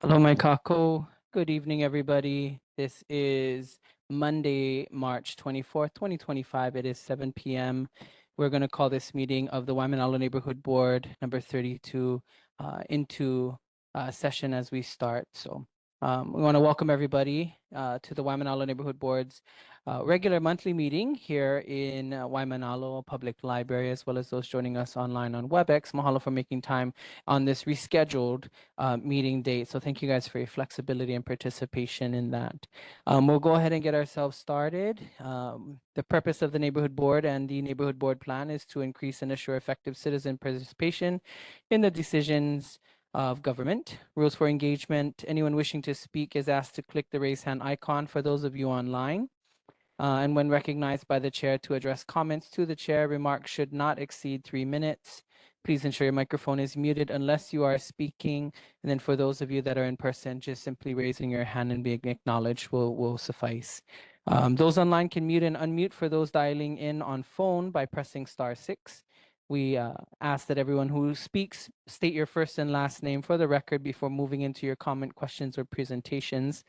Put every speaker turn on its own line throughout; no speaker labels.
Hello, my kako. Good evening, everybody. This is Monday, March 24th, 2025. It is 7 p.m. We're going to call this meeting of the Waimānalo Neighborhood Board, number 32, into session as we start. So we want to welcome everybody to the Waimānalo Neighborhood Board's regular monthly meeting here in Waimānalo Public Library, as well as those joining us online on WebEx. Mahalo for making time on this rescheduled meeting date. So thank you guys for your flexibility and participation in that. We'll go ahead and get ourselves started. The purpose of the neighborhood board and the neighborhood board plan is to increase and assure effective citizen participation in the decisions of government. Rules for engagement. Anyone wishing to speak is asked to click the raise hand icon for those of you online. And when recognized by the chair to address comments to the chair, remarks should not exceed 3 minutes. Please ensure your microphone is muted unless you are speaking. And then for those of you that are in person, just simply raising your hand and being acknowledged will suffice. Those online can mute and unmute for those dialing in on phone by pressing *6. We ask that everyone who speaks state your first and last name for the record before moving into your comment, questions, or presentations.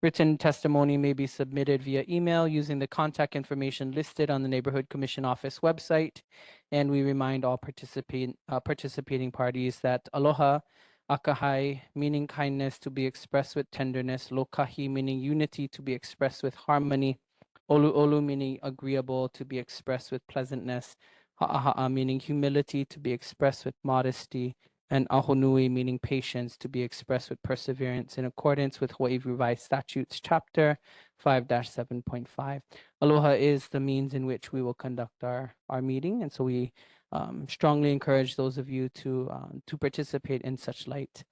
Written testimony may be submitted via email using the contact information listed on the Neighborhood Commission Office website. And we remind all participating parties that aloha, akahai, meaning kindness to be expressed with tenderness, lokahi, meaning unity to be expressed with harmony, olu, meaning agreeable to be expressed with pleasantness, ha'aha'a, meaning humility to be expressed with modesty, and ahonui, meaning patience, to be expressed with perseverance in accordance with Hawaii Revised Statutes, Chapter 5-7.5. Aloha is the means in which we will conduct our meeting, and so we strongly encourage those of you to participate in such light.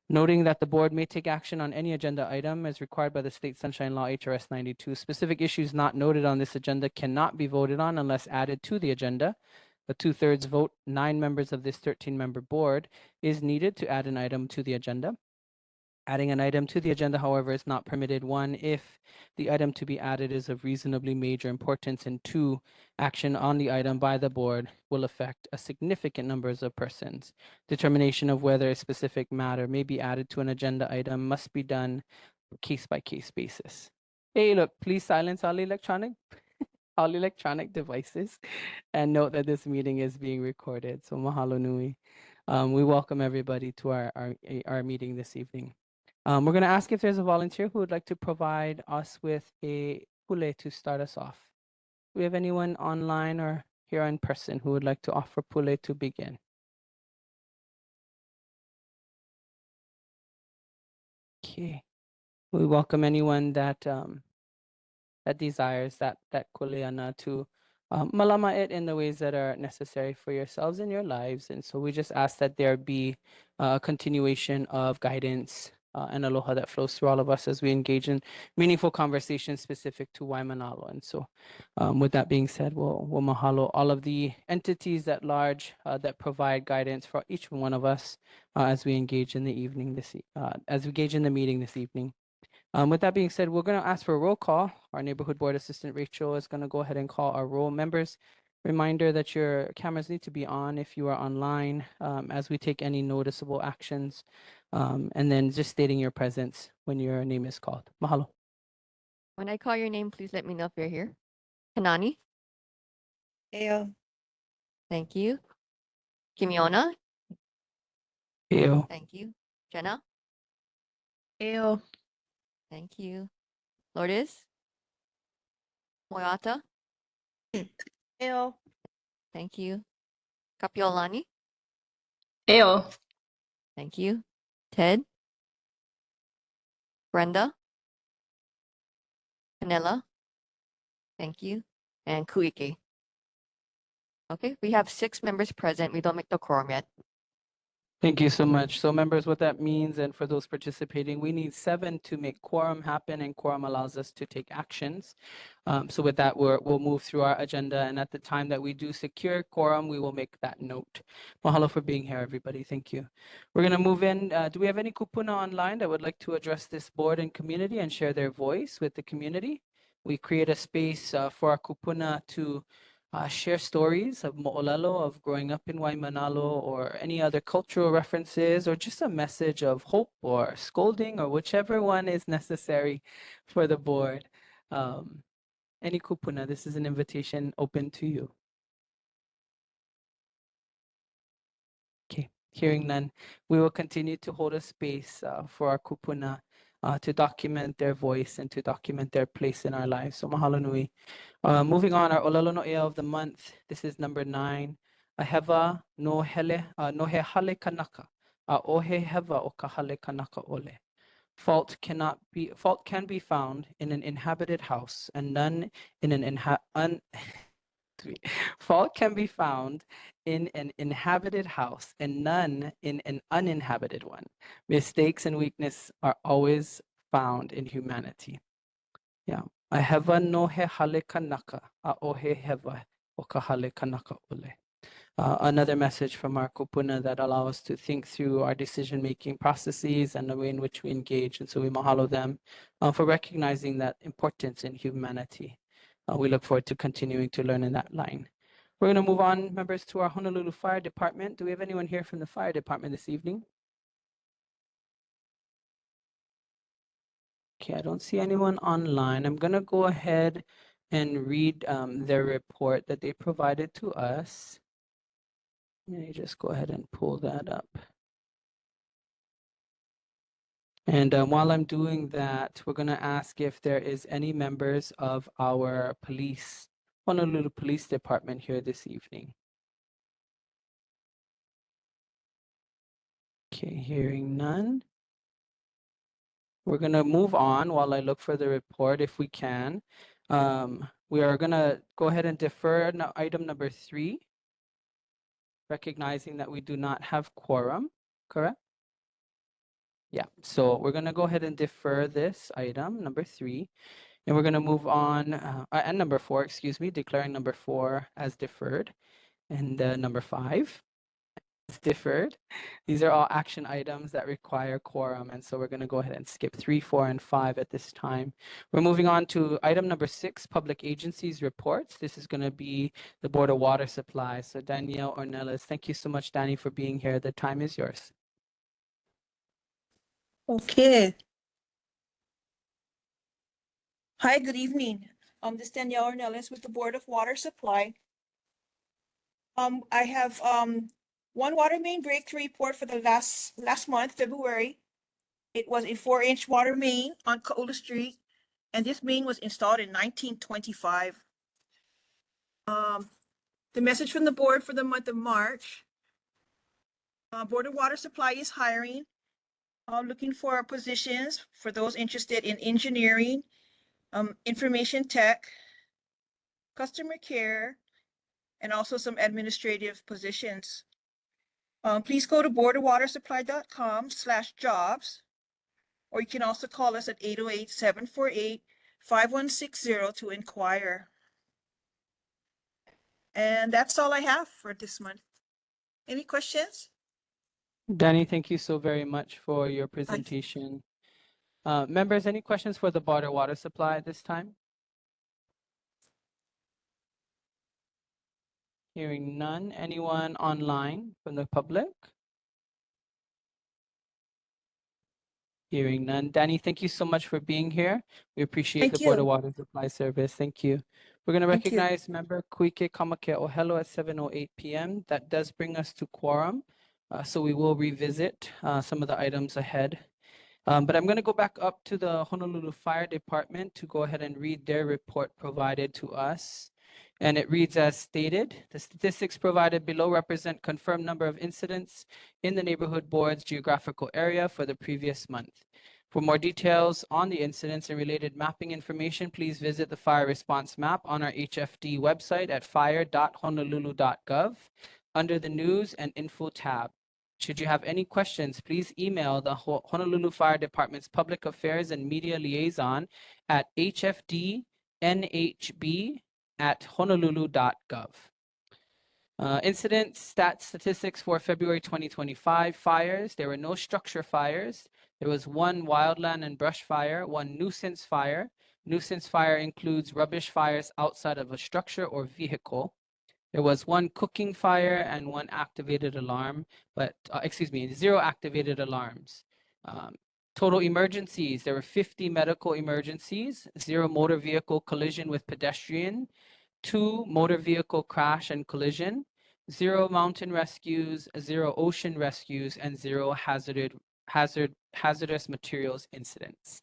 Noting that the board may take action on any agenda item as required by the State Sunshine Law HRS 92. Specific issues not noted on this agenda cannot be voted on unless added to the agenda. A 2/3 vote, 9 members of this 13-member board is needed to add an item to the agenda. Adding an item to the agenda, however, is not permitted. 1, if the item to be added is of reasonably major importance, and 2, action on the item by the board will affect a significant numbers of persons. Determination of whether a specific matter may be added to an agenda item must be done case-by-case basis. Hey, look, please silence all electronic devices, and note that this meeting is being recorded. So mahalo nui. We welcome everybody to our meeting this evening. We're going to ask if there's a volunteer who would like to provide us with a pule to start us off. Do we have anyone online or here in person who would like to offer pule to begin? Okay. We welcome anyone that that desires that kuleana to malama it in the ways that are necessary for yourselves and your lives. And so we just ask that there be a continuation of guidance and aloha that flows through all of us as we engage in meaningful conversations specific to Waimānalo. And so with that being said, we'll mahalo all of the entities at large that provide guidance for each one of us as we engage in the meeting this evening. With that being said, we're going to ask for a roll call. Our neighborhood board assistant, Rachel, is going to go ahead and call our roll members. Reminder that your cameras need to be on if you are online as we take any noticeable actions. And then just stating your presence when your name is called. Mahalo.
When I call your name, please let me know if you're here. Kanani,
Ayo.
thank you. Kimiona,
Ew.
thank you. Jenna,
Ayo.
thank you. Lourdes, Moyata,
Ayo.
thank you. Kapiolani,
Ayo.
thank you. Ted, Brenda, Manila, thank you. And Kuike. Okay, we have 6 members present. We don't make the quorum yet.
Thank you so much. So members, what that means, and for those participating, we need 7 to make quorum happen, and quorum allows us to take actions. So with that, we'll move through our agenda, and at the time that we do secure quorum, we will make that note. Mahalo for being here, everybody. Thank you. We're going to move in. Do we have any kupuna online that would like to address this board and community and share their voice with the community? We create a space for our kupuna to share stories of Mo'olelo, of growing up in Waimānalo, or any other cultural references, or just a message of hope or scolding, or whichever one is necessary for the board. Any kupuna, this is an invitation open to you. Okay, hearing none, we will continue to hold a space for our kupuna to document their voice and to document their place in our lives. So mahalo nui. Moving on, our Olelo no Ea of the month. This is number 9. Aheva no hele no he hale kanaka. A ohe heva o ka hale kanaka ole. Fault can be found in an inhabited house, and none in an fault can be found in an inhabited house, and none in an uninhabited one. Mistakes and weakness are always found in humanity. Yeah. Aheva no he hale kanaka, a ohe heva o ka hale kanaka ole. Another message from our kupuna that allow us to think through our decision-making processes and the way in which we engage. And so we mahalo them for recognizing that importance in humanity. We look forward to continuing to learn in that line. We're going to move on, members, to our Honolulu Fire Department. Do we have anyone here from the Fire Department this evening? Okay, I don't see anyone online. I'm going to go ahead and read their report that they provided to us. Let me just go ahead and pull that up. And while I'm doing that, we're going to ask if there is any members of our Honolulu Police Department here this evening. Okay, hearing none. We're going to move on while I look for the report if we can. We are going to go ahead and defer item number 3, recognizing that we do not have quorum, correct? Yeah, so we're going to go ahead and defer this item, number 3, and we're going to move on, and number 4, excuse me, declaring number 4 as deferred, and number 5 as deferred. These are all action items that require quorum, and so we're going to go ahead and skip 3, 4, and 5 at this time. We're moving on to item number 6, public agencies reports. This is going to be the Board of Water Supply. So Danielle Ornelas, thank you so much, Danny, for being here. The time is yours.
Okay. Hi, good evening. This is Danielle Ornelas with the Board of Water Supply. I have one water main breakthrough report for the last month, February. It was a 4-inch water main on Kaula Street, and this main was installed in 1925. The message from the board for the month of March. Board of Water Supply is hiring. Looking for positions for those interested in engineering, information tech, customer care, and also some administrative positions. Please go to boardofwatersupply.com/jobs, or you can also call us at 808-748-5160 to inquire. And that's all I have for this month. Any questions?
Danny, thank you so very much for your presentation. Members, any questions for the Board of Water Supply at this time? Hearing none. Anyone online from the public? Hearing none. Danny, thank you so much for being here. We appreciate
Thank
the Board of
you.
Water Supply service. Thank you. We're going to
Thank you.
recognize member Kuike Kamake Ohelo at 7:08 p.m. That does bring us to quorum. So we will revisit some of the items ahead. But I'm going to go back up to the Honolulu Fire Department to go ahead and read their report provided to us. And it reads as stated. The statistics provided below represent confirmed number of incidents in the neighborhood board's geographical area for the previous month. For more details on the incidents and related mapping information, please visit the fire response map on our HFD website at fire.honolulu.gov under the News and Info tab. Should you have any questions, please email the Honolulu Fire Department's Public Affairs and Media Liaison at hfdnhb@honolulu.gov. Incident statistics for February 2025 fires. There were no structure fires. There was 1 wildland and brush fire, 1 nuisance fire. Nuisance fire includes rubbish fires outside of a structure or vehicle. There was one cooking fire and one activated alarm, but excuse me, 0 activated alarms. Total emergencies, there were 50 medical emergencies, 0 motor vehicle collision with pedestrian, 2 motor vehicle crash and collision, 0 mountain rescues, 0 ocean rescues, and 0 hazardous materials incidents.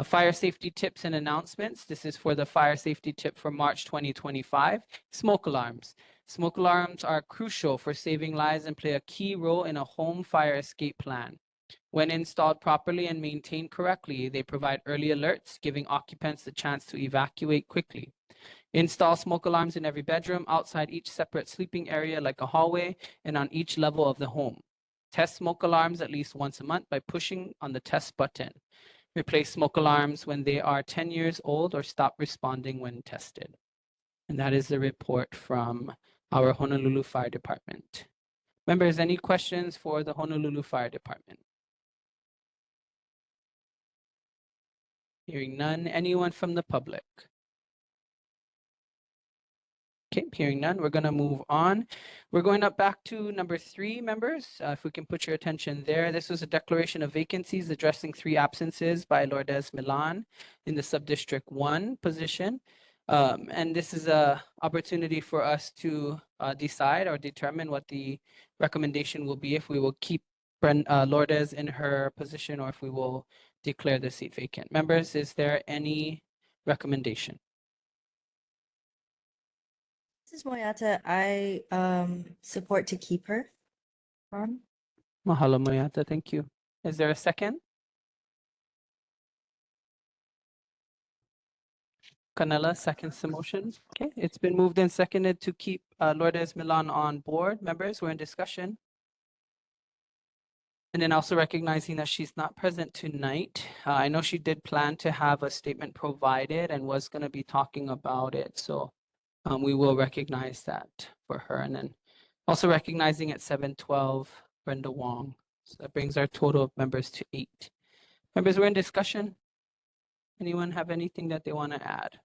Fire safety tips and announcements. This is for the fire safety tip for March 2025. Smoke alarms. Smoke alarms are crucial for saving lives and play a key role in a home fire escape plan. When installed properly and maintained correctly, they provide early alerts, giving occupants the chance to evacuate quickly. Install smoke alarms in every bedroom, outside each separate sleeping area like a hallway, and on each level of the home. Test smoke alarms at least once a month by pushing on the test button. Replace smoke alarms when they are 10 years old or stop responding when tested. And that is the report from our Honolulu Fire Department. Members, any questions for the Honolulu Fire Department? Hearing none. Anyone from the public? Okay, hearing none, we're going to move on. We're going up back to number 3, members. If we can put your attention there. This was a declaration of vacancies addressing 3 absences by Lourdes Milan in the Subdistrict 1 position. And this is an opportunity for us to decide or determine what the recommendation will be, if we will keep Lourdes in her position or if we will declare the seat vacant. Members, is there any recommendation?
This is Moyata. I support to keep her on.
Mahalo Moyata, thank you. Is there a second? Canela seconds the motion. Okay, it's been moved and seconded to keep Lourdes Milan on board. Members, we're in discussion. And then also recognizing that she's not present tonight. I know she did plan to have a statement provided and was going to be talking about it. So we will recognize that for her. And then also recognizing at 7:12, Brenda Wong. So that brings our total of members to 8. Members, we're in discussion. Anyone have anything that they want to add?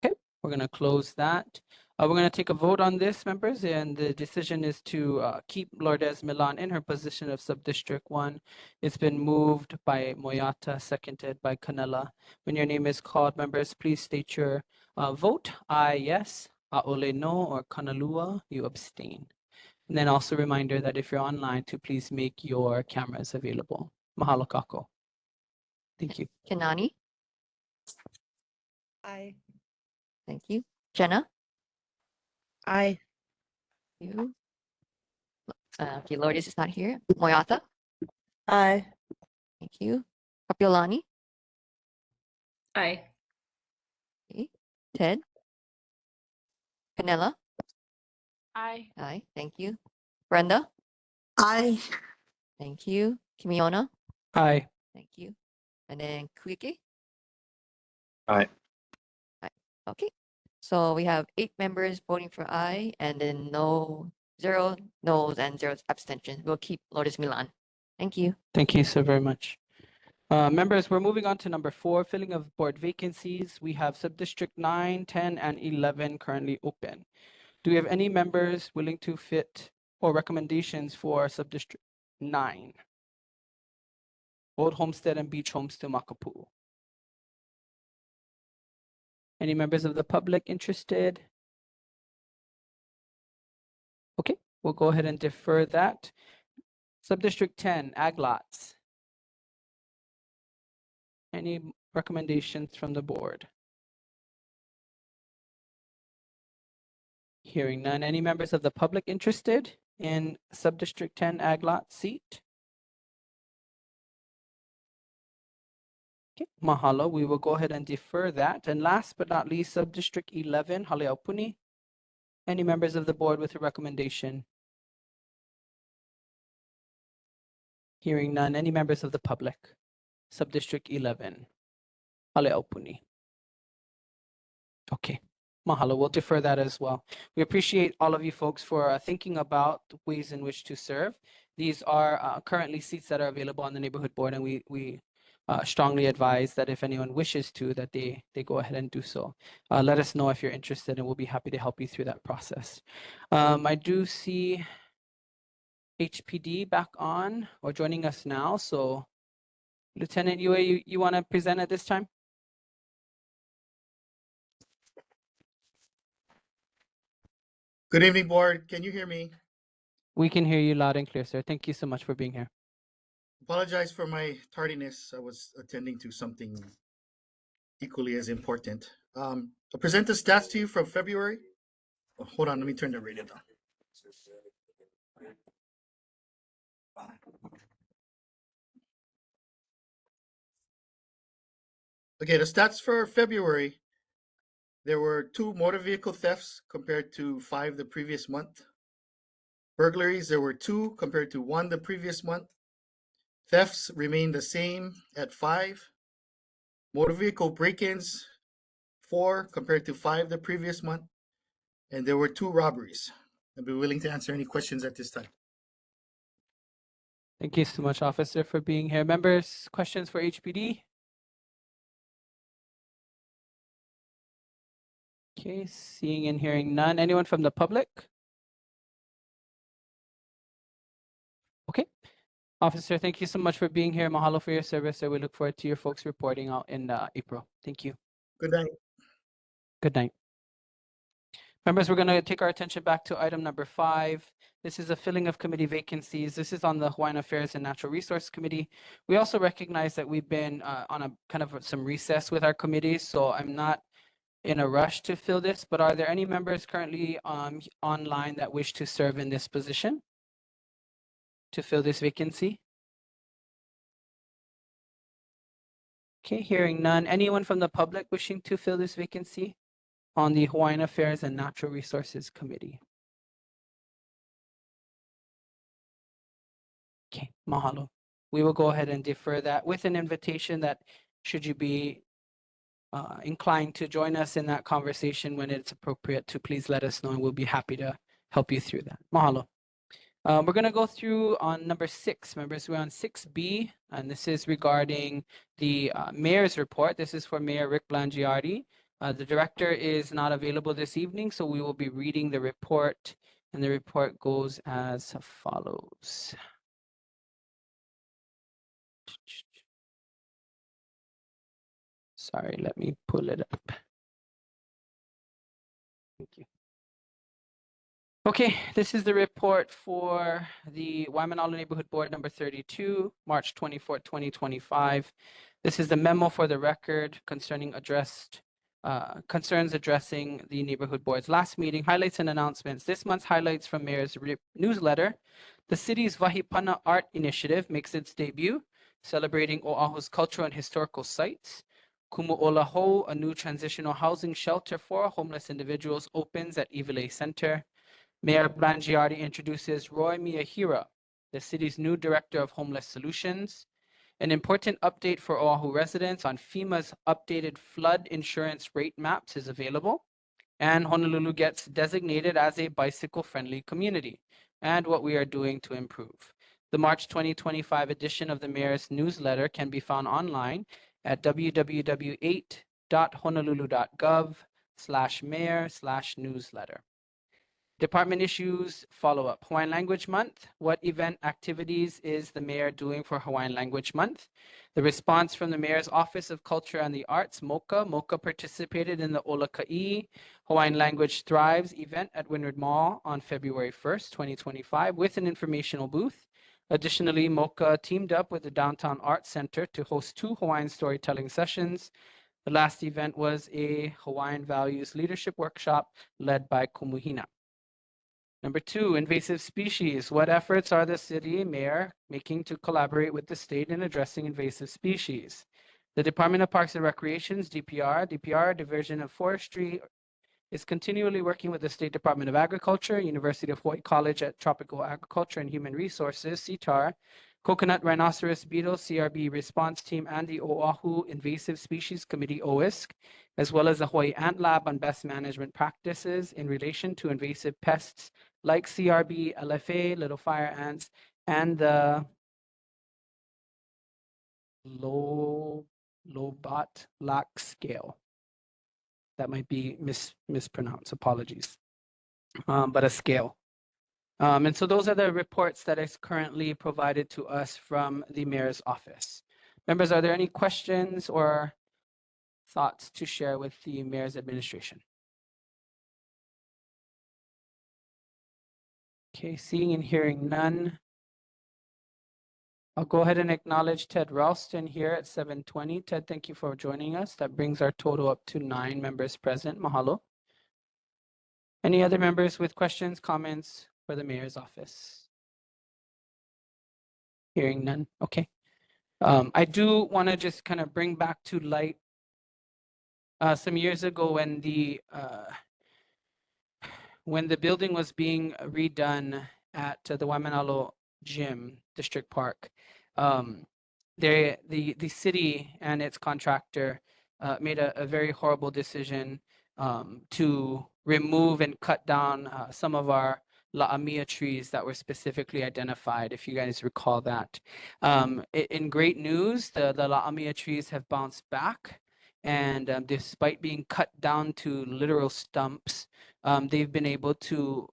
Okay, we're going to close that. We're going to take a vote on this, members, and the decision is to keep Lourdes Milan in her position of Subdistrict 1. It's been moved by Moyata, seconded by Canela. When your name is called, members, please state your vote. Aye, yes. Aole, no. Or Kanalua, you abstain. And then also a reminder that if you're online, to please make your cameras available. Mahalo kako. Thank you.
Kanani,
Aye.
thank you. Jenna,
Aye.
you. Okay, Lourdes is not here. Moyata,
Aye.
thank you. Kapiolani,
Aye.
okay. Ted, Canela,
Aye.
aye, thank you. Brenda,
Aye.
thank you. Kimiona,
Aye.
thank you. And then Kuike.
Aye.
Aye. Okay. So we have 8 members voting for aye, and then 0 no's and 0 abstentions. We'll keep Lourdes Milan. Thank you.
Thank you so very much. Members, we're moving on to number 4, filling of board vacancies. We have Subdistrict 9, 10, and 11 currently open. Do we have any members willing to fit or recommendations for Subdistrict 9? Old Homestead and Beach Homestead, Makapu'u. Any members of the public interested? Okay, we'll go ahead and defer that. Subdistrict 10, Ag Lots. Any recommendations from the board? Hearing none. Any members of the public interested in Subdistrict 10 Ag Lot seat? Okay, mahalo. We will go ahead and defer that. And last but not least, Subdistrict 11, Haleaupuni. Any members of the board with a recommendation? Hearing none. Any members of the public? Subdistrict 11, Haleaupuni. Okay, mahalo. We'll defer that as well. We appreciate all of you folks for thinking about the ways in which to serve. These are currently seats that are available on the neighborhood board, and we strongly advise that if anyone wishes to, that they go ahead and do so. Let us know if you're interested, and we'll be happy to help you through that process. I do see HPD back on or joining us now. So Lieutenant Yue, you want to present at this time?
Good evening, board. Can you hear me?
We can hear you loud and clear, sir. Thank you so much for being here.
Apologize for my tardiness. I was attending to something equally as important. I'll present the stats to you from February. Oh, hold on, let me turn the radio down. Okay, the stats for February. There were 2 motor vehicle thefts compared to 5 the previous month. Burglaries, there were 2 compared to 1 the previous month. Thefts remained the same at 5. Motor vehicle break-ins, 4 compared to 5 the previous month. And there were 2 robberies. I'll be willing to answer any questions at this time.
Thank you so much, officer, for being here. Members, questions for HPD? Okay, seeing and hearing none. Anyone from the public? Okay. Officer, thank you so much for being here. Mahalo for your service, sir. We look forward to your folks reporting out in April. Thank you.
Good night.
Good night. Members, we're going to take our attention back to item number 5. This is a filling of committee vacancies. This is on the Hawaiian Affairs and Natural Resource Committee. We also recognize that we've been on a kind of some recess with our committees, so I'm not in a rush to fill this, but are there any members currently online that wish to serve in this position to fill this vacancy? Okay, hearing none. Anyone from the public wishing to fill this vacancy on the Hawaiian Affairs and Natural Resources Committee? Okay, mahalo. We will go ahead and defer that with an invitation that should you be inclined to join us in that conversation when it's appropriate, to please let us know, and we'll be happy to help you through that. Mahalo. We're going to go through on number 6, members. We're on 6B, and this is regarding the mayor's report. This is for Mayor Rick Blangiardi. The director is not available this evening, so we will be reading the report, and the report goes as follows. Sorry, let me pull it up. Thank you. Okay, this is the report for the Waimānalo Neighborhood Board number 32, March 24, 2025. This is the memo for the record concerning concerns addressing the neighborhood board's last meeting, highlights and announcements. This month's highlights from Mayor's newsletter. The city's Wahipana Art Initiative makes its debut, celebrating Oahu's cultural and historical sites. Kumu'olaho, a new transitional housing shelter for homeless individuals, opens at Iwilei Center. Mayor Blangiardi introduces Roy Miyahira, the city's new Director of Homeless Solutions. An important update for Oahu residents on FEMA's updated flood insurance rate maps is available. And Honolulu gets designated as a bicycle-friendly community, and what we are doing to improve. The March 2025 edition of the Mayor's newsletter can be found online at www.honolulu.gov/mayor/newsletter. Department issues follow-up. Hawaiian Language Month. What event activities is the mayor doing for Hawaiian Language Month? The response from the Mayor's Office of Culture and the Arts, MOCA. MOCA participated in the Olaka'i Hawaiian Language Thrives event at Windward Mall on February 1st, 2025 with an informational booth. Additionally, MOCA teamed up with the Downtown Arts Center to host 2 Hawaiian storytelling sessions. The last event was a Hawaiian Values Leadership Workshop led by Kumuhina. Number 2, invasive species. What efforts are the city mayor making to collaborate with the state in addressing invasive species? The Department of Parks and Recreations, DPR Division of Forestry, is continually working with the State Department of Agriculture, University of Hawaii College at Tropical Agriculture and Human Resources, CTAR, Coconut Rhinoceros Beetle, CRB Response Team, and the Oahu Invasive Species Committee, OISC, as well as the Hawaii Ant Lab on best management practices in relation to invasive pests like CRB, LFA, little fire ants, and the Lobat Lac scale. That might be mispronounced. Apologies. But a scale. And so those are the reports that is currently provided to us from the mayor's office. Members, are there any questions or thoughts to share with the mayor's administration? Okay, seeing and hearing none. I'll go ahead and acknowledge Ted Ralston here at 7:20. Ted, thank you for joining us. That brings our total up to 9 members present. Mahalo. Any other members with questions, comments for the mayor's office? Hearing none. Okay. I do want to just kind of bring back to light some years ago when the building was being redone at the Waimānalo Gym District Park. The city and its contractor made a very horrible decision to remove and cut down some of our la'amia trees that were specifically identified, if you guys recall that. In great news, the la'amia trees have bounced back, and despite being cut down to literal stumps, they've been able to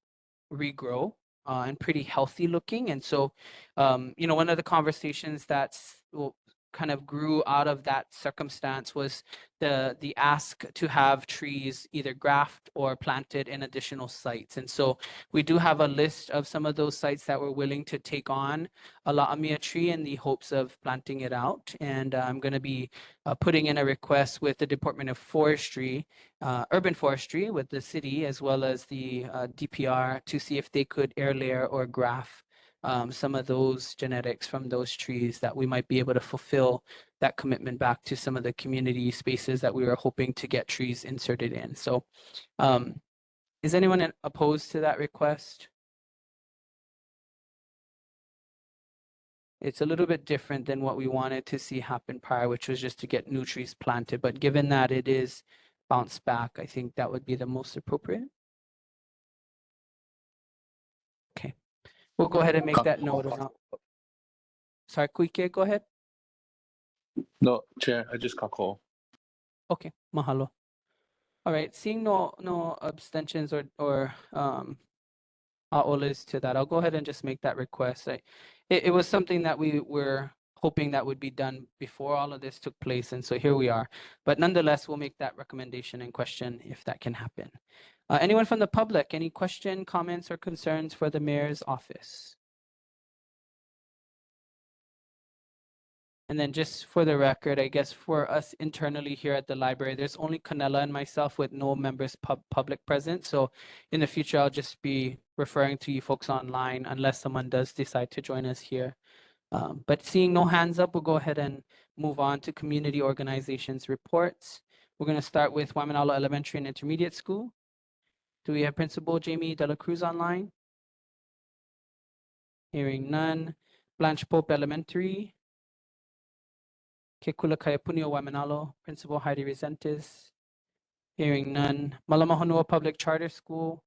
regrow and pretty healthy looking. And so, one of the conversations that's kind of grew out of that circumstance was the ask to have trees either grafted or planted in additional sites. And so we do have a list of some of those sites that were willing to take on a la'amia tree in the hopes of planting it out. And I'm going to be putting in a request with the Department of Forestry, Urban Forestry, with the city, as well as the DPR, to see if they could air layer or graft some of those genetics from those trees, that we might be able to fulfill that commitment back to some of the community spaces that we were hoping to get trees inserted in. So is anyone opposed to that request? It's a little bit different than what we wanted to see happen prior, which was just to get new trees planted. But given that it is bounced back, I think that would be the most appropriate. Okay, we'll go ahead and make that note. Sorry, Kuike, go ahead.
No, Chair, I just kako.
Okay, mahalo. All right, seeing no abstentions or a'oles to that, I'll go ahead and just make that request. It was something that we were hoping that would be done before all of this took place, and so here we are. But nonetheless, we'll make that recommendation and question if that can happen. Anyone from the public, any question, comments, or concerns for the mayor's office? And then just for the record, I guess for us internally here at the library, there's only Canela and myself with no members public present. So in the future, I'll just be referring to you folks online unless someone does decide to join us here. But seeing no hands up, we'll go ahead and move on to community organizations reports. We're going to start with Waimānalo Elementary and Intermediate School. Do we have Principal Jamie De La Cruz online? Hearing none. Blanche Pope Elementary. Kekula Kaiapunio Waimānalo, Principal Heidi Resentis. Hearing none. Malamahonua Public Charter School.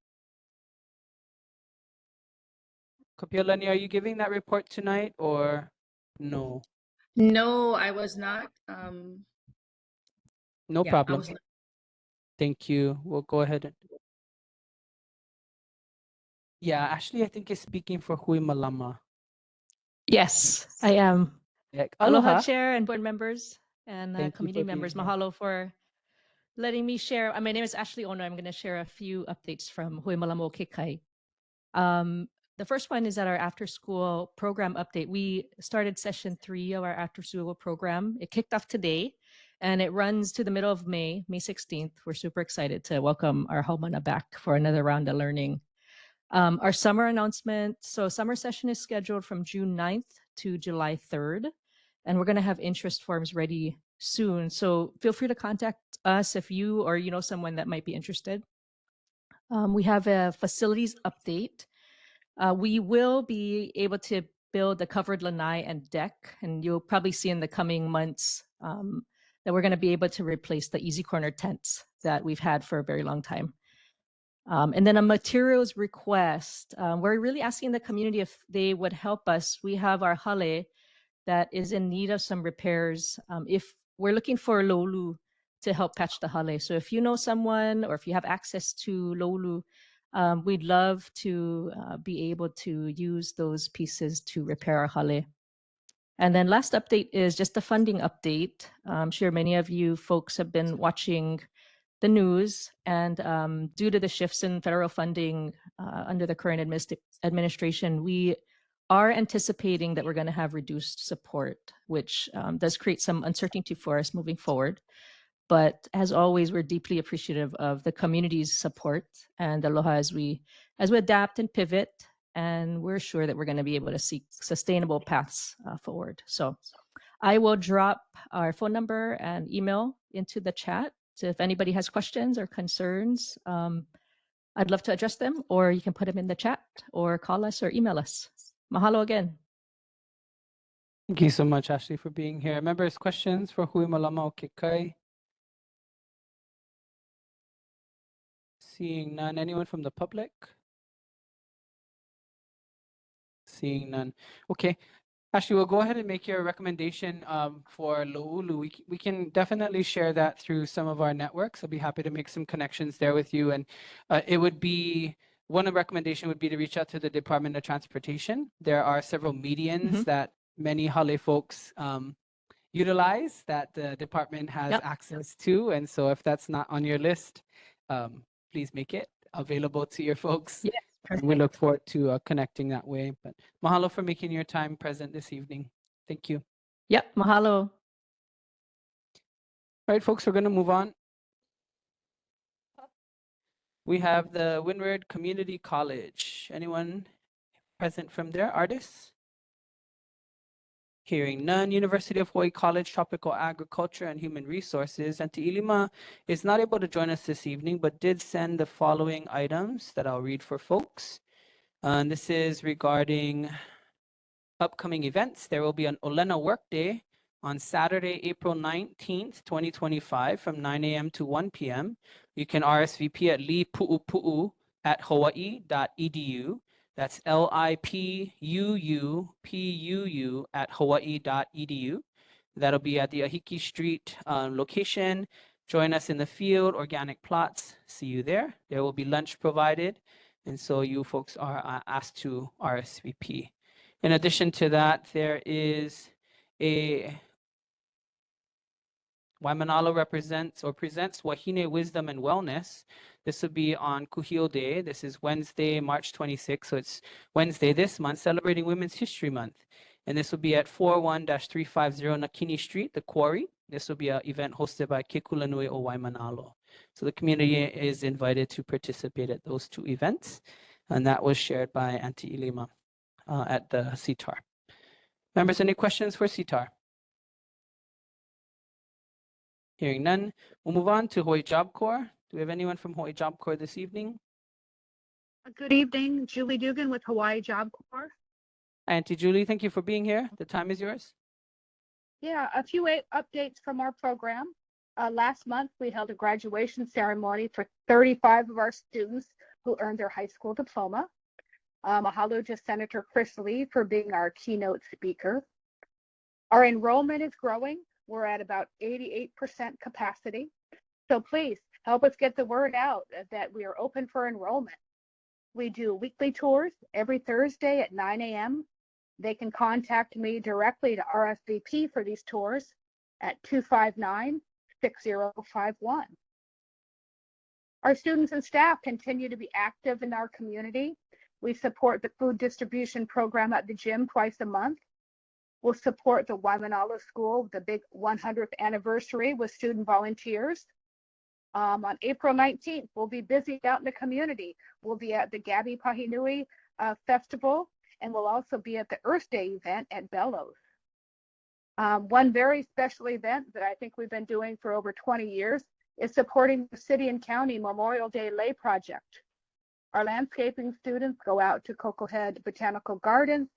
Kapiolani, are you giving that report tonight or no?
No, I was not.
No
Yeah, I
problem.
was not.
Thank you. We'll go ahead and. Yeah, Ashley, I think is speaking for Hui Malama.
Yes, I am.
Aloha.
Aloha, Chair and board members and
Thank you
community
for being
members.
here.
Mahalo for letting me share. My name is Ashley Ono. I'm going to share a few updates from Hui Malamo Kekai. The first one is that our after school program update. We started session 3 of our after school program. It kicked off today and it runs to the middle of May 16th. We're super excited to welcome our haumana back for another round of learning. Our summer announcement. So summer session is scheduled from June 9th to July 3rd. And we're going to have interest forms ready soon. So feel free to contact us if you or you know someone that might be interested. We have a facilities update. We will be able to build a covered lanai and deck, and you'll probably see in the coming months that we're going to be able to replace the Easy Corner tents that we've had for a very long time. And then a materials request. We're really asking the community if they would help us. We have our hale that is in need of some repairs. If we're looking for Lolu to help patch the hale. So if you know someone or if you have access to Lolu, we'd love to be able to use those pieces to repair our hale. And then last update is just a funding update. I'm sure many of you folks have been watching the news, and due to the shifts in federal funding under the current administration, we are anticipating that we're going to have reduced support, which does create some uncertainty for us moving forward. But as always, we're deeply appreciative of the community's support and aloha as we adapt and pivot, and we're sure that we're going to be able to seek sustainable paths forward. So I will drop our phone number and email into the chat. So if anybody has questions or concerns, I'd love to address them, or you can put them in the chat or call us or email us. Mahalo again.
Thank you so much, Ashley, for being here. Members, questions for Hui Malama o Kekai? Seeing none. Anyone from the public? Seeing none. Okay. Ashley, we'll go ahead and make your recommendation for Lo'ulu. We can definitely share that through some of our networks. I'll be happy to make some connections there with you. And it would be, one recommendation would be to reach out to the Department of Transportation. There are several medians that many Hale folks utilize that the department has access to. And so if that's not on your list, please make it available to your folks.
Yes.
And we look forward to connecting that way. But mahalo for making your time present this evening. Thank you.
Yep, mahalo.
All right, folks, we're going to move on. We have the Windward Community College. Anyone present from there? Artists? Hearing none. University of Hawaii College, Tropical Agriculture and Human Resources. Auntie Ilima is not able to join us this evening, but did send the following items that I'll read for folks. And this is regarding upcoming events. There will be an Olena Workday on Saturday, April 19th, 2025 from 9 a.m. to 1 p.m. You can RSVP at lipuupuu@hawaii.edu. That's lipuupuu@hawaii.edu. That'll be at the Ahiki Street location. Join us in the field, organic plots. See you there. There will be lunch provided. And so you folks are asked to RSVP. In addition to that, there is a Waimānalo presents Wahine Wisdom and Wellness. This will be on Kuhio Day. This is Wednesday, March 26th. So it's Wednesday this month, celebrating Women's History Month. And this will be at 41-350 Nakini Street, the Quarry. This will be an event hosted by Kekulanui o Waimānalo. So the community is invited to participate at those two events. And that was shared by Auntie Ilima at the CTAR. Members, any questions for CTAR? Hearing none, we'll move on to Hawaii Job Corps. Do we have anyone from Hawaii Job Corps this evening?
Good evening, Julie Dugan with Hawaii Job Corps.
Auntie Julie, thank you for being here. The time is yours.
Yeah, a few updates from our program. Last month, we held a graduation ceremony for 35 of our students who earned their high school diploma. Mahalo to Senator Chris Lee for being our keynote speaker. Our enrollment is growing. We're at about 88% capacity. So please help us get the word out that we are open for enrollment. We do weekly tours every Thursday at 9 a.m. They can contact me directly to RSVP for these tours at 259-6051. Our students and staff continue to be active in our community. We support the food distribution program at the gym twice a month. We'll support the Waimānalo School, the big 100th anniversary with student volunteers. On April 19th, we'll be busy out in the community. We'll be at the Gabi Pahinui Festival, and we'll also be at the Earth Day event at Bellows. One very special event that I think we've been doing for over 20 years is supporting the City and County Memorial Day Lei Project. Our landscaping students go out to Cocoa Head Botanical Gardens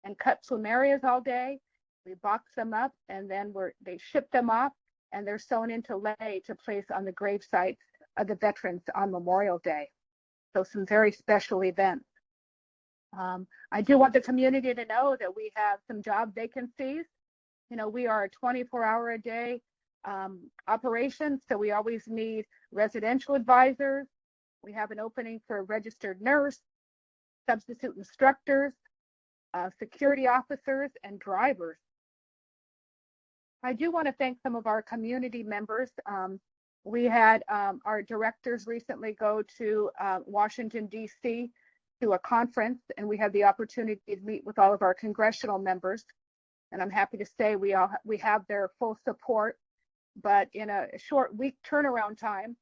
and cut plumerias all day. We box them up and then they ship them off, and they're sewn into lei to place on the grave sites of the veterans on Memorial Day. So some very special events. I do want the community to know that we have some job vacancies. You know, we are a 24-hour-a-day operation, so we always need residential advisors. We have an opening for a registered nurse, substitute instructors, security officers, and drivers. I do want to thank some of our community members. We had our directors recently go to Washington, D.C. to a conference, and we had the opportunity to meet with all of our congressional members. And I'm happy to say we have their full support. But in a short week turnaround time,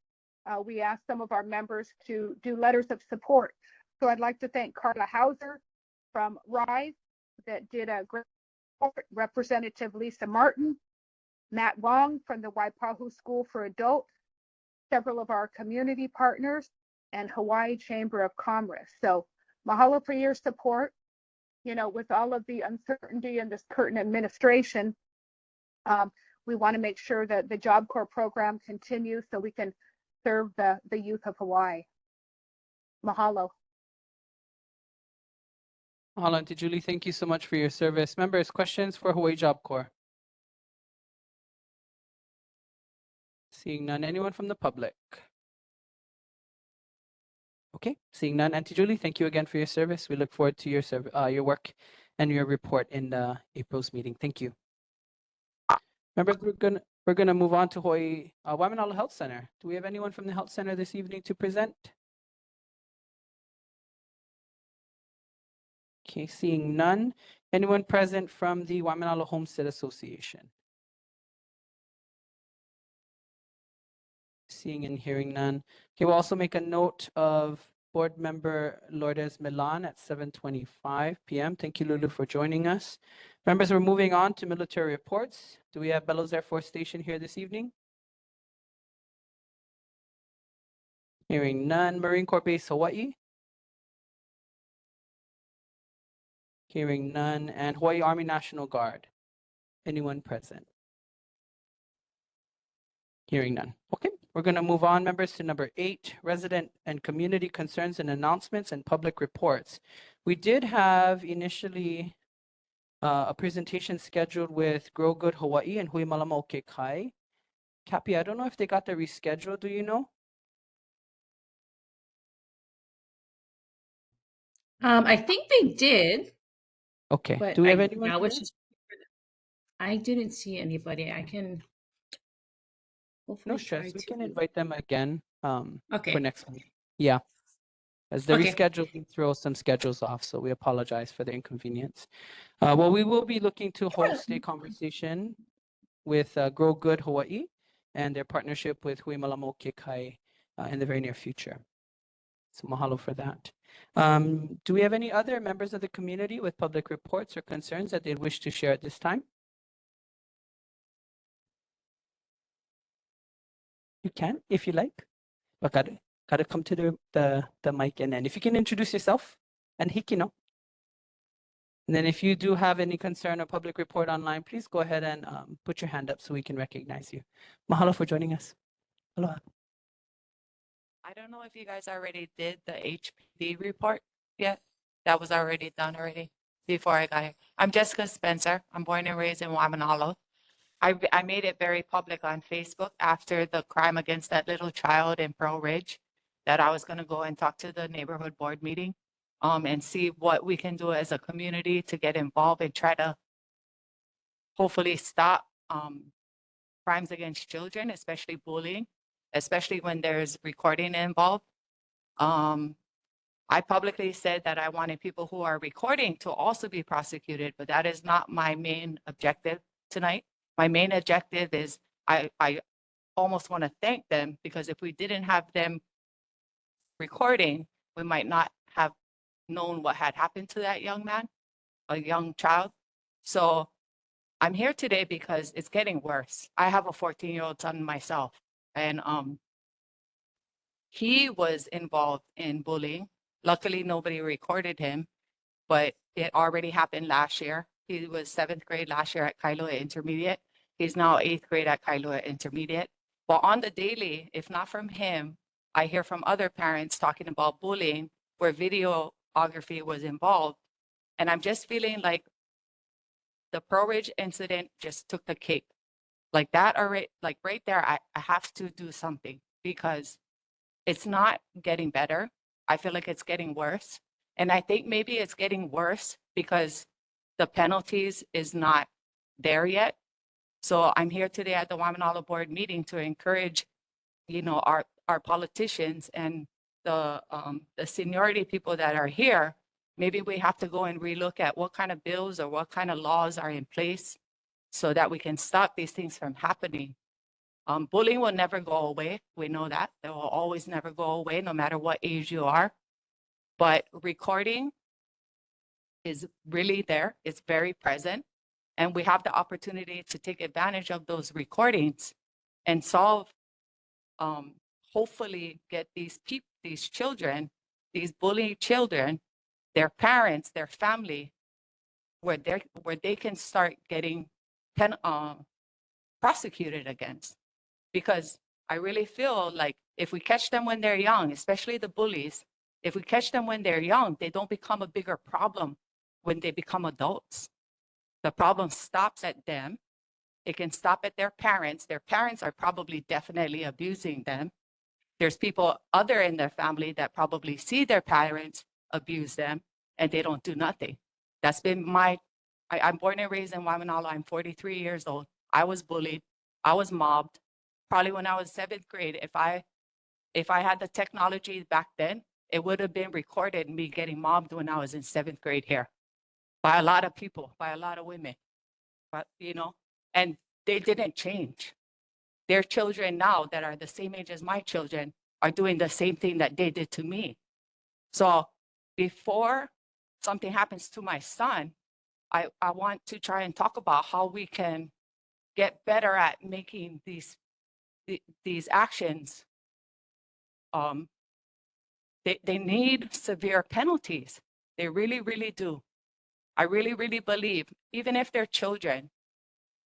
we asked some of our members to do letters of support. So I'd like to thank Carla Hauser from RISE that did a great report, Representative Lisa Martin, Matt Wong from the Waipahu School for Adults, several of our community partners, and Hawaii Chamber of Commerce. So mahalo for your support. You know, with all of the uncertainty in this current administration, we want to make sure that the Job Corps program continues so we can serve the youth of Hawaii. Mahalo.
Mahalo, Auntie Julie. Thank you so much for your service. Members, questions for Hawaii Job Corps? Seeing none. Anyone from the public? Okay, seeing none. Auntie Julie, thank you again for your service. We look forward to your work and your report in April's meeting. Thank you. Members, we're gonna move on to Hawaii Waimānalo Health Center. Do we have anyone from the Health Center this evening to present? Okay, seeing none. Anyone present from the Waimānalo Homestead Association? Seeing and hearing none. Okay, we'll also make a note of Board Member Lourdes Milan at 7:25 p.m. Thank you, Lulu, for joining us. Members, we're moving on to military reports. Do we have Bellows Air Force Station here this evening? Hearing none. Marine Corps Base Hawaii? Hearing none. And Hawaii Army National Guard? Anyone present? Hearing none. Okay, we're going to move on, members, to number 8, resident and community concerns and announcements and public reports. We did have initially a presentation scheduled with Grow Good Hawaii and Waimānalo Kekai. Cappy, I don't know if they got the rescheduled. Do you know?
I think they did,
Okay.
but
Do we have
I
anyone?
now
here?
it's just I didn't see anybody. I can hopefully
No stress.
try
We
to.
can invite them again for
Okay.
next week. Yeah. As the
Okay.
reschedule, we throw some schedules off, so we apologize for the inconvenience. Well, we will be looking to host a conversation with Grow Good Hawaii and their partnership with Waimānalo Kekai in the very near future. So mahalo for that. Do we have any other members of the community with public reports or concerns that they'd wish to share at this time? You can, if you like. But gotta come to the mic, and then if you can introduce yourself and hikino. And then if you do have any concern or public report online, please go ahead and put your hand up so we can recognize you. Mahalo for joining us. Aloha.
I don't know if you guys already did the HPD report yet. That was already done already before I got here. I'm Jessica Spencer. I'm born and raised in Waimānalo. I made it very public on Facebook after the crime against that little child in Pearl Ridge that I was going to go and talk to the neighborhood board meeting and see what we can do as a community to get involved and try to hopefully stop crimes against children, especially bullying, especially when there's recording involved. I publicly said that I wanted people who are recording to also be prosecuted, but that is not my main objective tonight. My main objective is I almost want to thank them, because if we didn't have them recording, we might not have known what had happened to that young man, a young child. So I'm here today because it's getting worse. I have a 14-year-old son myself, and he was involved in bullying. Luckily, nobody recorded him, but it already happened last year. He was 7th grade last year at Kailua Intermediate. He's now 8th grade at Kailua Intermediate. But on the daily, if not from him, I hear from other parents talking about bullying, where video videography was involved. And I'm just feeling like the Pro Ridge incident just took the cake. Like that already, like right there, I have to do something because it's not getting better. I feel like it's getting worse. And I think maybe it's getting worse because the penalties is not there yet. So I'm here today at the Waimānalo board meeting to encourage, you know, our politicians and the seniority people that are here. Maybe we have to go and relook at what kind of bills or what kind of laws are in place so that we can stop these things from happening. Bullying will never go away. We know that. It will always never go away, no matter what age you are. But recording is really there. It's very present. And we have the opportunity to take advantage of those recordings and solve, hopefully get these children, these bullying children, their parents, their family, where they can start getting prosecuted against. Because I really feel like if we catch them when they're young, especially the bullies, if we catch them when they're young, they don't become a bigger problem when they become adults. The problem stops at them. It can stop at their parents. Their parents are probably definitely abusing them. There's people other in their family that probably see their parents abuse them and they don't do nothing. That's been I'm born and raised in Waimānalo. I'm 43 years old. I was bullied. I was mobbed. Probably when I was 7th grade, if I had the technology back then, it would have been recorded me getting mobbed when I was in 7th grade here by a lot of people, by a lot of women, but you know, and they didn't change. Their children now that are the same age as my children are doing the same thing that they did to me. So before something happens to my son, I want to try and talk about how we can get better at making these actions. They need severe penalties. They really, really do. I really, really believe, even if they're children,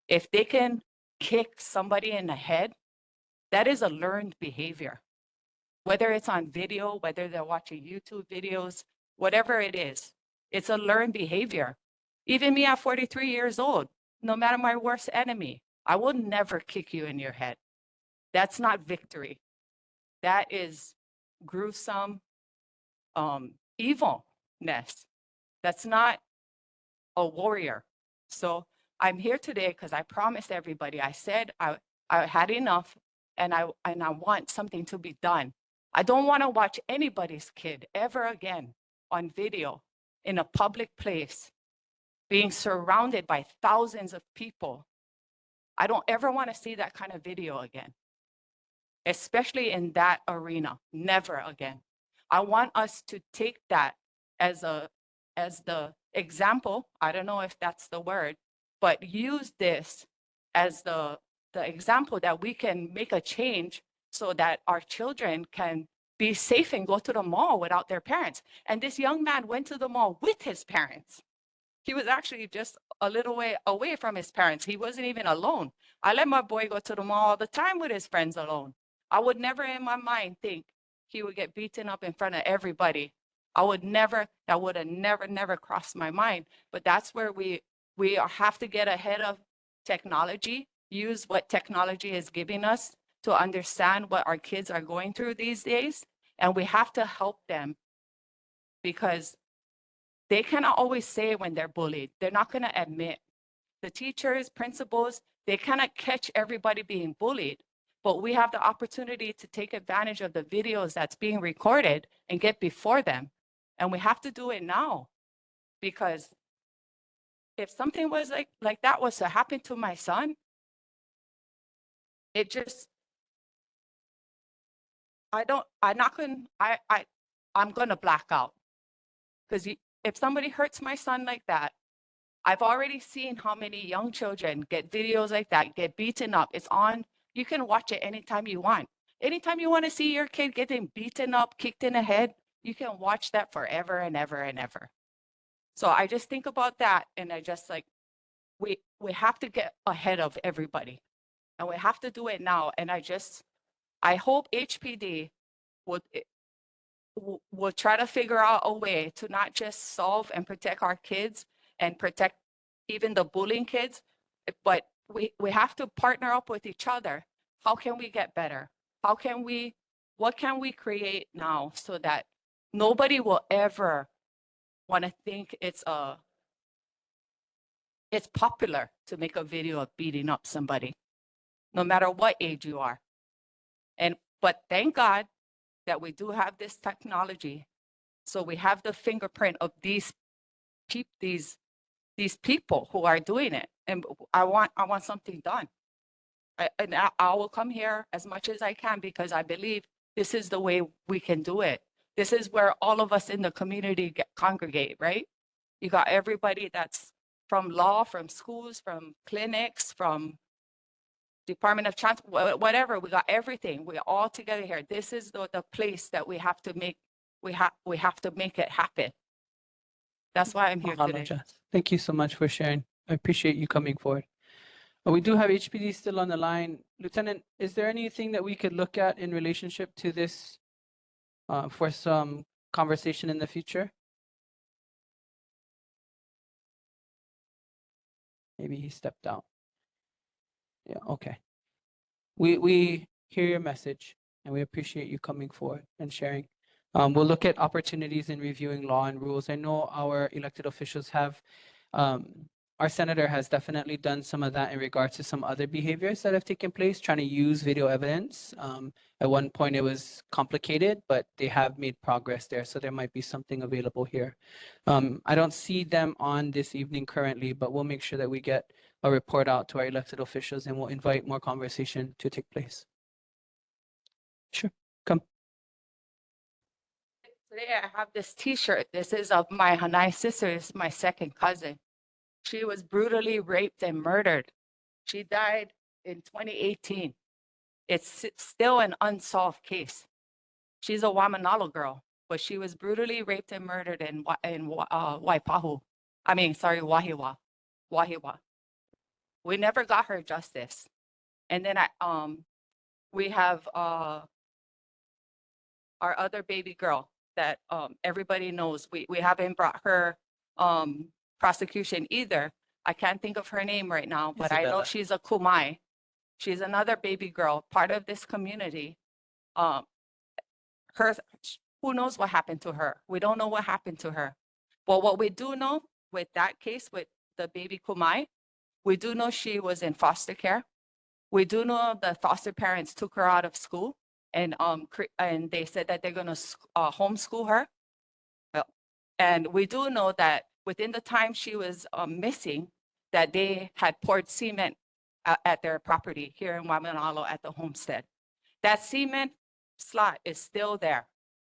if they can kick somebody in the head, that is a learned behavior. Whether it's on video, whether they're watching YouTube videos, whatever it is, it's a learned behavior. Even me at 43 years old, no matter my worst enemy, I will never kick you in your head. That's not victory. That is gruesome evilness. That's not a warrior. So I'm here today because I promised everybody, I said I had enough and I want something to be done. I don't want to watch anybody's kid ever again on video in a public place, being surrounded by thousands of people. I don't ever want to see that kind of video again, especially in that arena, never again. I want us to take that as the example, I don't know if that's the word, but use this as the example that we can make a change so that our children can be safe and go to the mall without their parents. And this young man went to the mall with his parents. He was actually just a little way away from his parents. He wasn't even alone. I let my boy go to the mall all the time with his friends alone. I would never in my mind think he would get beaten up in front of everybody. That would have never crossed my mind. But that's where we have to get ahead of technology, use what technology is giving us to understand what our kids are going through these days. And we have to help them because they cannot always say when they're bullied. They're not going to admit. The teachers, principals, they cannot catch everybody being bullied. But we have the opportunity to take advantage of the videos that's being recorded and get before them. And we have to do it now. Because if something was like that was to happen to my son, it just, I'm gonna black out. Because if somebody hurts my son like that, I've already seen how many young children get videos like that, get beaten up. It's on, you can watch it anytime you want. Anytime you want to see your kid getting beaten up, kicked in the head, you can watch that forever and ever and ever. So I just think about that and I just like, we have to get ahead of everybody and we have to do it now. And I hope HPD would we'll try to figure out a way to not just solve and protect our kids and protect even the bullying kids, but we have to partner up with each other. How can we get better? What can we create now so that nobody will ever want to think it's popular to make a video of beating up somebody, no matter what age you are. But thank God that we do have this technology. So we have the fingerprint of these people who are doing it. And I want something done. I will come here as much as I can because I believe this is the way we can do it. This is where all of us in the community congregate, right? You got everybody that's from law, from schools, from clinics, from Department of Transport, whatever. We got everything. We're all together here. This is the place that we have to make. We have to make it happen. That's why I'm here
Mahalo,
today.
Jess. Thank you so much for sharing. I appreciate you coming forward. We do have HPD still on the line. Lieutenant, is there anything that we could look at in relationship to this for some conversation in the future? Maybe he stepped out. Yeah, okay. We hear your message and we appreciate you coming forward and sharing. We'll look at opportunities in reviewing law and rules. I know our elected officials have, our senator has definitely done some of that in regards to some other behaviors that have taken place, trying to use video evidence. At one point it was complicated, but they have made progress there. So there might be something available here. I don't see them on this evening currently, but we'll make sure that we get a report out to our elected officials and we'll invite more conversation to take place. Sure, come.
Today I have this T-shirt. This is of my Hanai sister. This is my second cousin. She was brutally raped and murdered. She died in 2018. It's still an unsolved case. She's a Waimānalo girl, but she was brutally raped and murdered in Waipahu. Wahiwa. We never got her justice. And then we have our other baby girl that everybody knows. We haven't brought her prosecution either. I can't think of her name right now, but I know
Isabella.
she's a kumai. She's another baby girl, part of this community. Who knows what happened to her? We don't know what happened to her. But what we do know with that case with the baby kumai, we do know she was in foster care. We do know the foster parents took her out of school and they said that they're gonna homeschool her. And we do know that within the time she was missing, that they had poured cement at their property here in Waimānalo at the homestead. That cement slot is still there.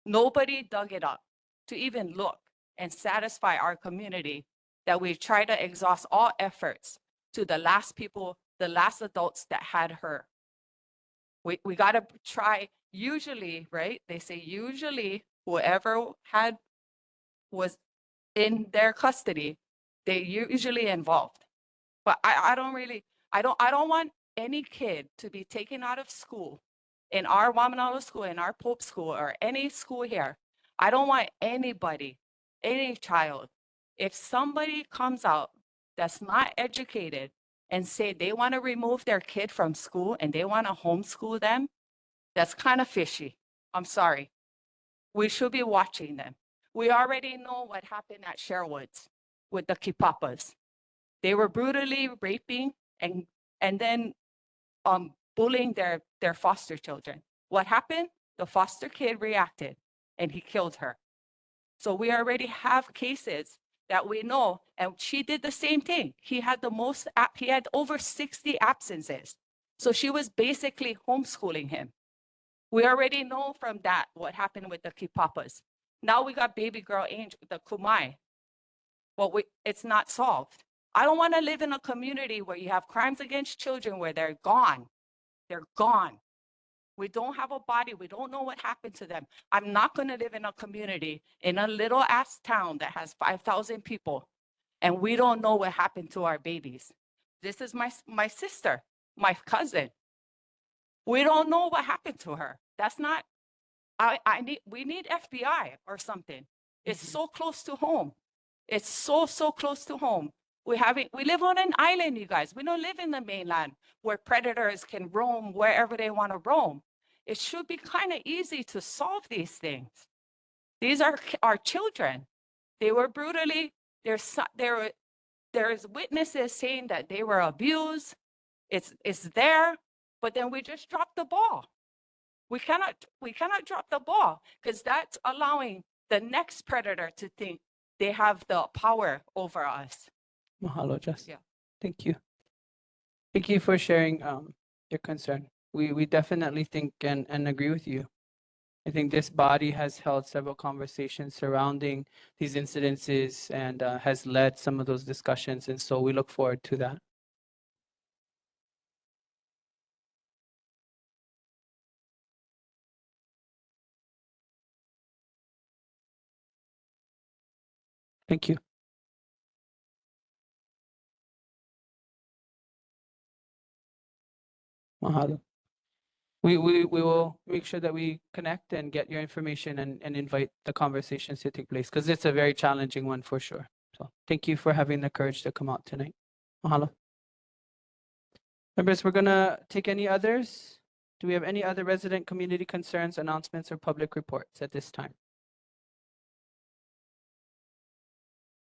Nobody dug it up to even look and satisfy our community that we try to exhaust all efforts to the last people, the last adults that had her. We got to try, usually, right? They say usually whoever was in their custody, they usually involved. But I don't want any kid to be taken out of school in our Waimānalo school, in our Pope school, or any school here. I don't want anybody, any child, if somebody comes out that's not educated and say they want to remove their kid from school and they want to homeschool them, that's kind of fishy. I'm sorry. We should be watching them. We already know what happened at Sherwoods with the kipapas. They were brutally raping and then bullying their foster children. What happened? The foster kid reacted and he killed her. So we already have cases that we know, and she did the same thing. He had over 60 absences. So she was basically homeschooling him. We already know from that what happened with the kipapas. Now we got baby girl Angel, the kumai. Well, it's not solved. I don't want to live in a community where you have crimes against children where they're gone. They're gone. We don't have a body. We don't know what happened to them. I'm not going to live in a community in a little ass town that has 5,000 people and we don't know what happened to our babies. This is my sister, my cousin. We don't know what happened to her. That's not We need FBI or something. It's so close to home. It's so close to home. We live on an island, you guys. We don't live in the mainland where predators can roam wherever they want to roam. It should be kind of easy to solve these things. These are our children. They were brutally, there's witnesses saying that they were abused. It's there, but then we just drop the ball. We cannot drop the ball because that's allowing the next predator to think they have the power over us.
Mahalo, Jess.
Yeah.
Thank you. Thank you for sharing your concern. We definitely think and agree with you. I think this body has held several conversations surrounding these incidences and has led some of those discussions. And so we look forward to that. Thank you. Mahalo. We will make sure that we connect and get your information and invite the conversations to take place because it's a very challenging one for sure. So thank you for having the courage to come out tonight. Mahalo. Members, we're gonna take any others. Do we have any other resident community concerns, announcements, or public reports at this time?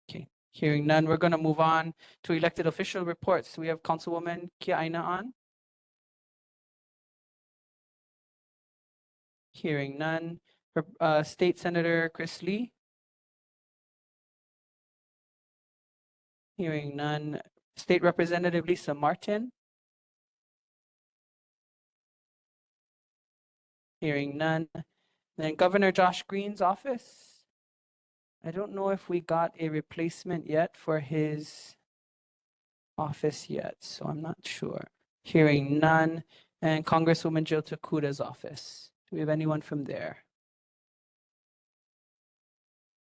Okay, hearing none, we're gonna move on to elected official reports. We have Councilwoman Kia Aina on. Hearing none. State Senator Chris Lee. Hearing none. State Representative Lisa Martin. Hearing none. Then Governor Josh Green's office. I don't know if we got a replacement yet for his office yet, so I'm not sure. Hearing none. And Congresswoman Jill Takuda's office. Do we have anyone from there?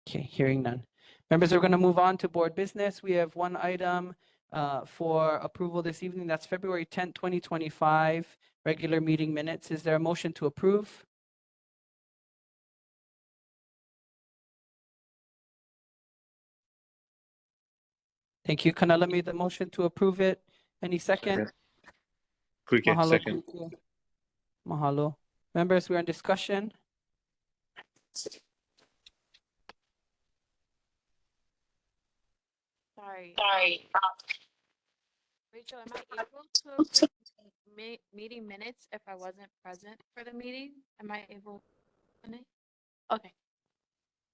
Okay, hearing none. Members, we're going to move on to board business. We have one item for approval this evening. That's February 10th, 2025, regular meeting minutes. Is there a motion to approve? Thank you. Kanala made the motion to approve it. Any second?
Quick
Mahalo.
second.
Kuike. Mahalo. Members, we're in discussion.
Sorry. Rachel, am I able to approve meeting minutes if I wasn't present for the meeting? Am I able? Okay.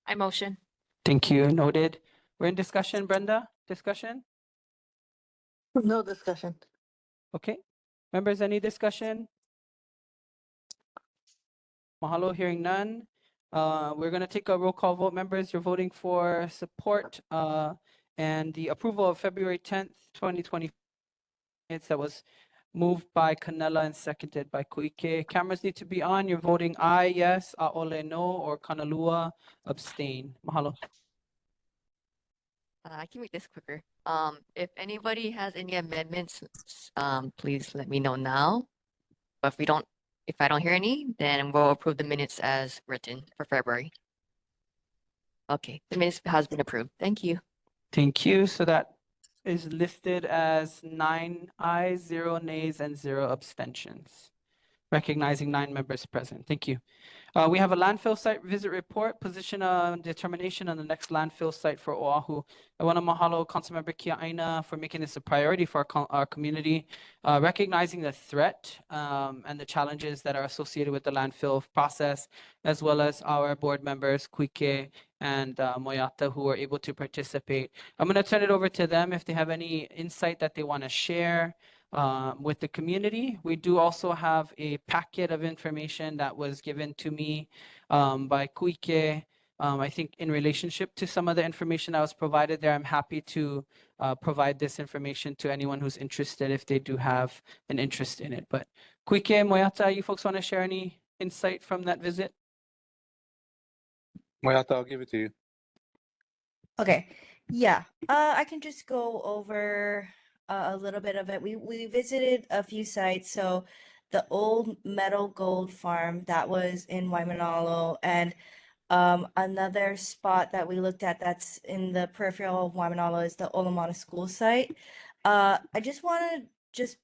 I motion.
Thank you. Noted. We're in discussion, Brenda. Discussion?
No discussion.
Okay. Members, any discussion? Mahalo, hearing none. We're going to take a roll call vote. Members, you're voting for support and the approval of February 10th, 2020. That was moved by Canela and seconded by Kuike. Cameras need to be on. You're voting aye, yes, aole, no, or Kanalua, abstain. Mahalo.
I can make this quicker. If anybody has any amendments, please let me know now. But if I don't hear any, then we'll approve the minutes as written for February. Okay, the minutes has been approved. Thank you.
Thank you. So that is listed as 9 ayes, 0 nays, and 0 abstentions. Recognizing 9 members present. Thank you. We have a landfill site visit report, position determination on the next landfill site for Oahu. I want to mahalo Councilmember Kia Aina for making this a priority for our community, recognizing the threat and the challenges that are associated with the landfill process, as well as our board members, Kuike and Moyata, who were able to participate. I'm going to turn it over to them if they have any insight that they want to share with the community. We do also have a packet of information that was given to me by Kuike. I think in relationship to some of the information that was provided there, I'm happy to provide this information to anyone who's interested if they do have an interest in it. But Kuike, Moyata, you folks want to share any insight from that visit?
Moyata, I'll give it to you.
Okay. Yeah. I can just go over a little bit of it. We visited a few sites. So the old metal gold farm that was in Waimānalo, and another spot that we looked at that's in the peripheral of Waimānalo is the Olamana school site. I just want to just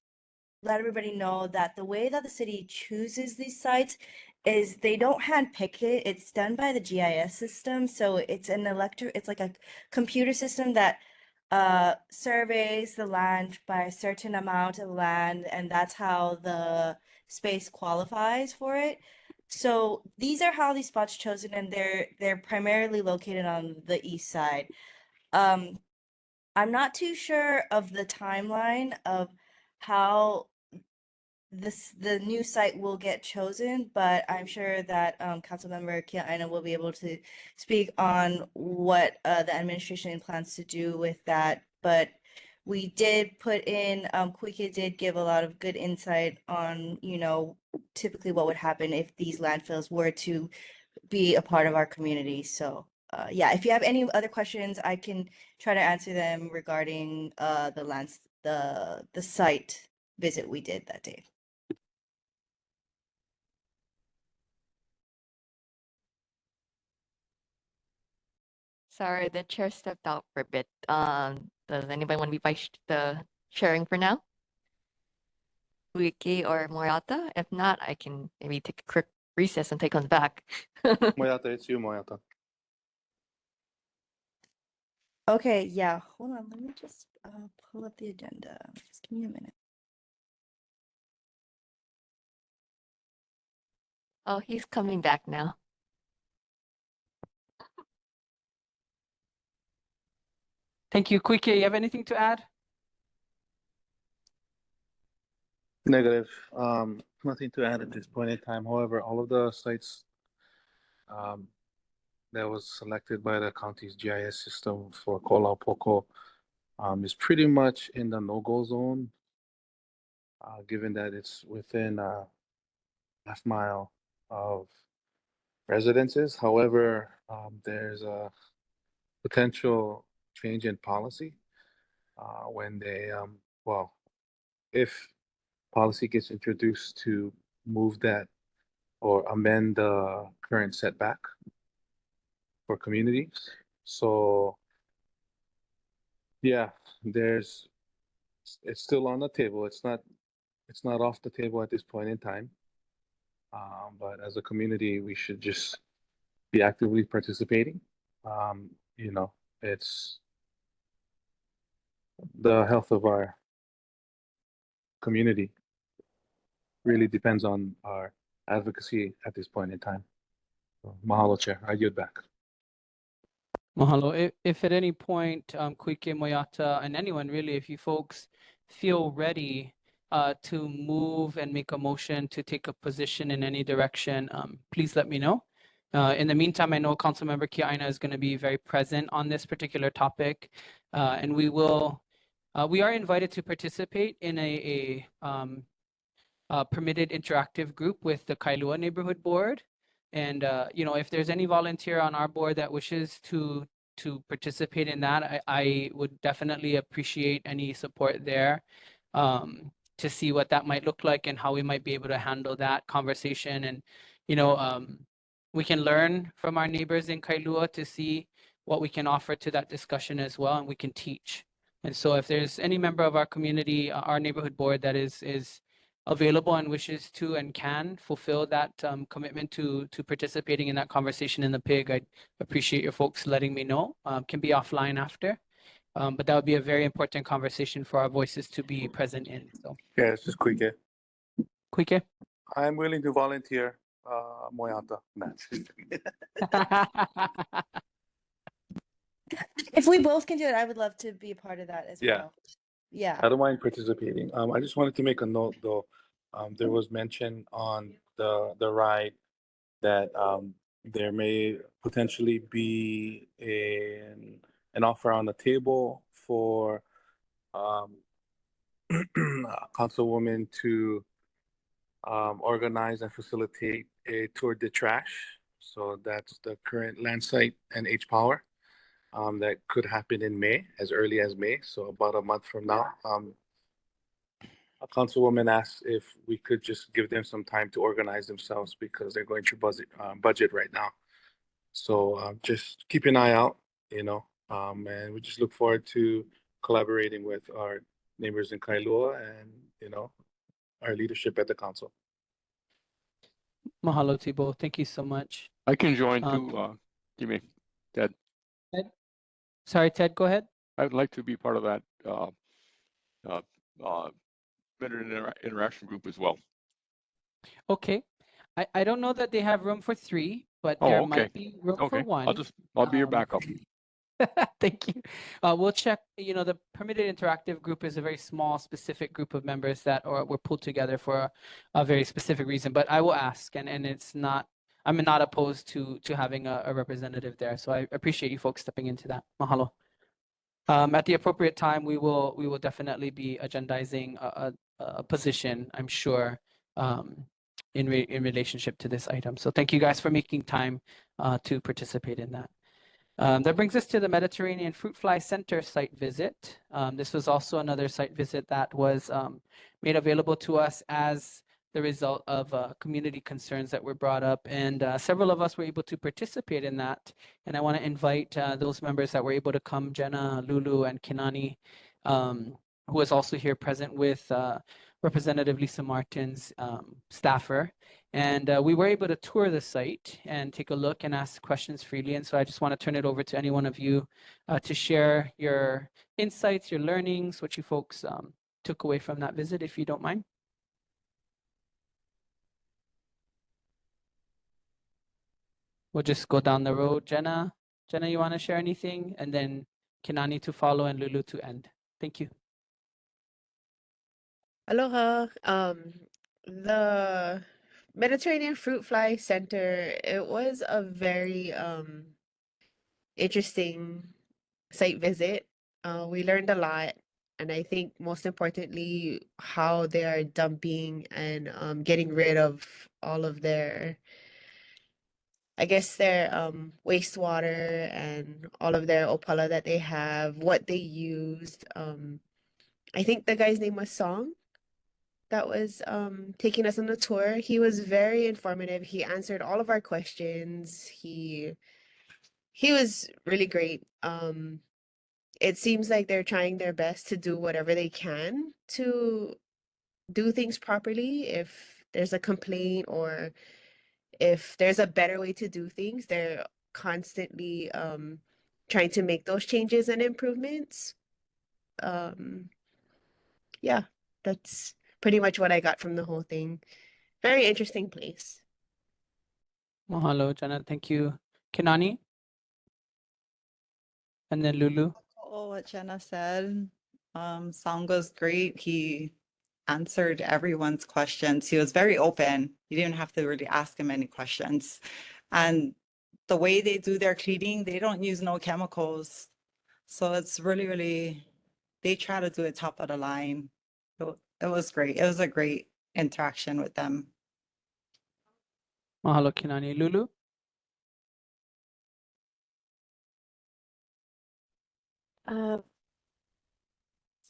let everybody know that the way that the city chooses these sites is they don't handpick it. It's done by the GIS system. So it's it's like a computer system that surveys the land by a certain amount of land, and that's how the space qualifies for it. So these are how these spots chosen, and they're primarily located on the east side. I'm not too sure of the timeline of how the new site will get chosen, but I'm sure that Councilmember Kia Aina will be able to speak on what the administration plans to do with that. But we did put in, Koike did give a lot of good insight on, typically what would happen if these landfills were to be a part of our community. So yeah, if you have any other questions, I can try to answer them regarding the site visit we did that day.
Sorry, the chair stepped out for a bit. Does anybody want to be the sharing for now? Wiki or Moyata? If not, I can maybe take a quick recess and take us back.
Moyata, it's you, Moyata.
Okay, yeah, hold on. Let me just pull up the agenda. Just give me a minute.
Oh, he's coming back now.
Thank you. Koike, you have anything to add?
Negative. Nothing to add at this point in time. However, all of the sites that was selected by the county's GIS system for Kolaupoko is pretty much in the no-go zone, given that it's within a half-mile of residences. However, there's a potential change in policy when they, well, if policy gets introduced to move that or amend the current setback for communities. So yeah, it's still on the table. It's not off the table at this point in time. But as a community, we should just be actively participating. It's the health of our community really depends on our advocacy at this point in time. So, mahalo, Chair. I yield back.
Mahalo. If at any point, Koike, Moyata, and anyone really, if you folks feel ready to move and make a motion to take a position in any direction, please let me know. In the meantime, I know Councilmember Kia Aina is going to be very present on this particular topic, and we are invited to participate in a permitted interactive group with the Kailua Neighborhood Board. And if there's any volunteer on our board that wishes to participate in that, I would definitely appreciate any support there to see what that might look like and how we might be able to handle that conversation. And we can learn from our neighbors in Kailua to see what we can offer to that discussion as well, and we can teach. And so if there's any member of our community, our neighborhood board that is available and wishes to and can fulfill that commitment to participating in that conversation in the PIG, I'd appreciate your folks letting me know. Can be offline after, but that would be a very important conversation for our voices to be present in. So,
Yeah, it's just quick.
Koike.
I'm willing to volunteer, Moyata.
If we both can do it, I would love to be a part of that as
Yeah.
well. Yeah.
I don't mind participating. I just wanted to make a note though. There was mention on the ride that there may potentially be an offer on the table for Councilwoman to organize and facilitate a tour de trash. So that's the current land site and H Power. That could happen in May, as early as May, so about a month from now. a councilwoman asked if we could just give them some time to organize themselves because they're going through budget right now. So just keep an eye out, and we just look forward to collaborating with our neighbors in Kailua and, our leadership at the council.
Mahalo to you both. Thank you so much.
I can join
Um,
too, Jimmy. Ted,
Ted? Sorry, Ted, go ahead.
I'd like to be part of that veteran interaction group as well.
Okay. I don't know that they have room for 3, but
Oh,
there
okay.
might be room for
Okay,
1.
I'll be your backup.
Thank you. We'll check. The permitted interactive group is a very small, specific group of members that were pulled together for a very specific reason. But I will ask, and it's not. I'm not opposed to having a representative there. So I appreciate you folks stepping into that. Mahalo. At the appropriate time, we will definitely be agendizing a position, I'm sure, in relationship to this item. So thank you guys for making time to participate in that. That brings us to the Mediterranean Fruit Fly Center site visit. This was also another site visit that was made available to us as the result of community concerns that were brought up, and several of us were able to participate in that. And I want to invite those members that were able to come, Jenna, Lulu, and Kinani, who is also here present with Representative Lisa Martin's staffer. And we were able to tour the site and take a look and ask questions freely. And so I just want to turn it over to any one of you to share your insights, your learnings, what you folks took away from that visit, if you don't mind. We'll just go down the road. Jenna, you want to share anything? And then Kinani to follow and Lulu to end. Thank you.
Aloha. The Mediterranean Fruit Fly Center, it was a very interesting site visit. We learned a lot, and I think most importantly, how they are dumping and getting rid of all of their, I guess, their wastewater and all of their opala that they have, what they used. I think the guy's name was Song that was taking us on the tour. He was very informative. He answered all of our questions. He was really great. It seems like they're trying their best to do whatever they can to do things properly. If there's a complaint or if there's a better way to do things, they're constantly trying to make those changes and improvements. Yeah, that's pretty much what I got from the whole thing. Very interesting place.
Mahalo, Jenna. Thank you. Kinani? And then Lulu.
Oh, what Jenna said. Sango's great. He answered everyone's questions. He was very open. You didn't have to really ask him any questions. And the way they do their cleaning, they don't use no chemicals. So it's really, they try to do it top of the line. It was great. It was a great interaction with them.
Mahalo, Kinani. Lulu?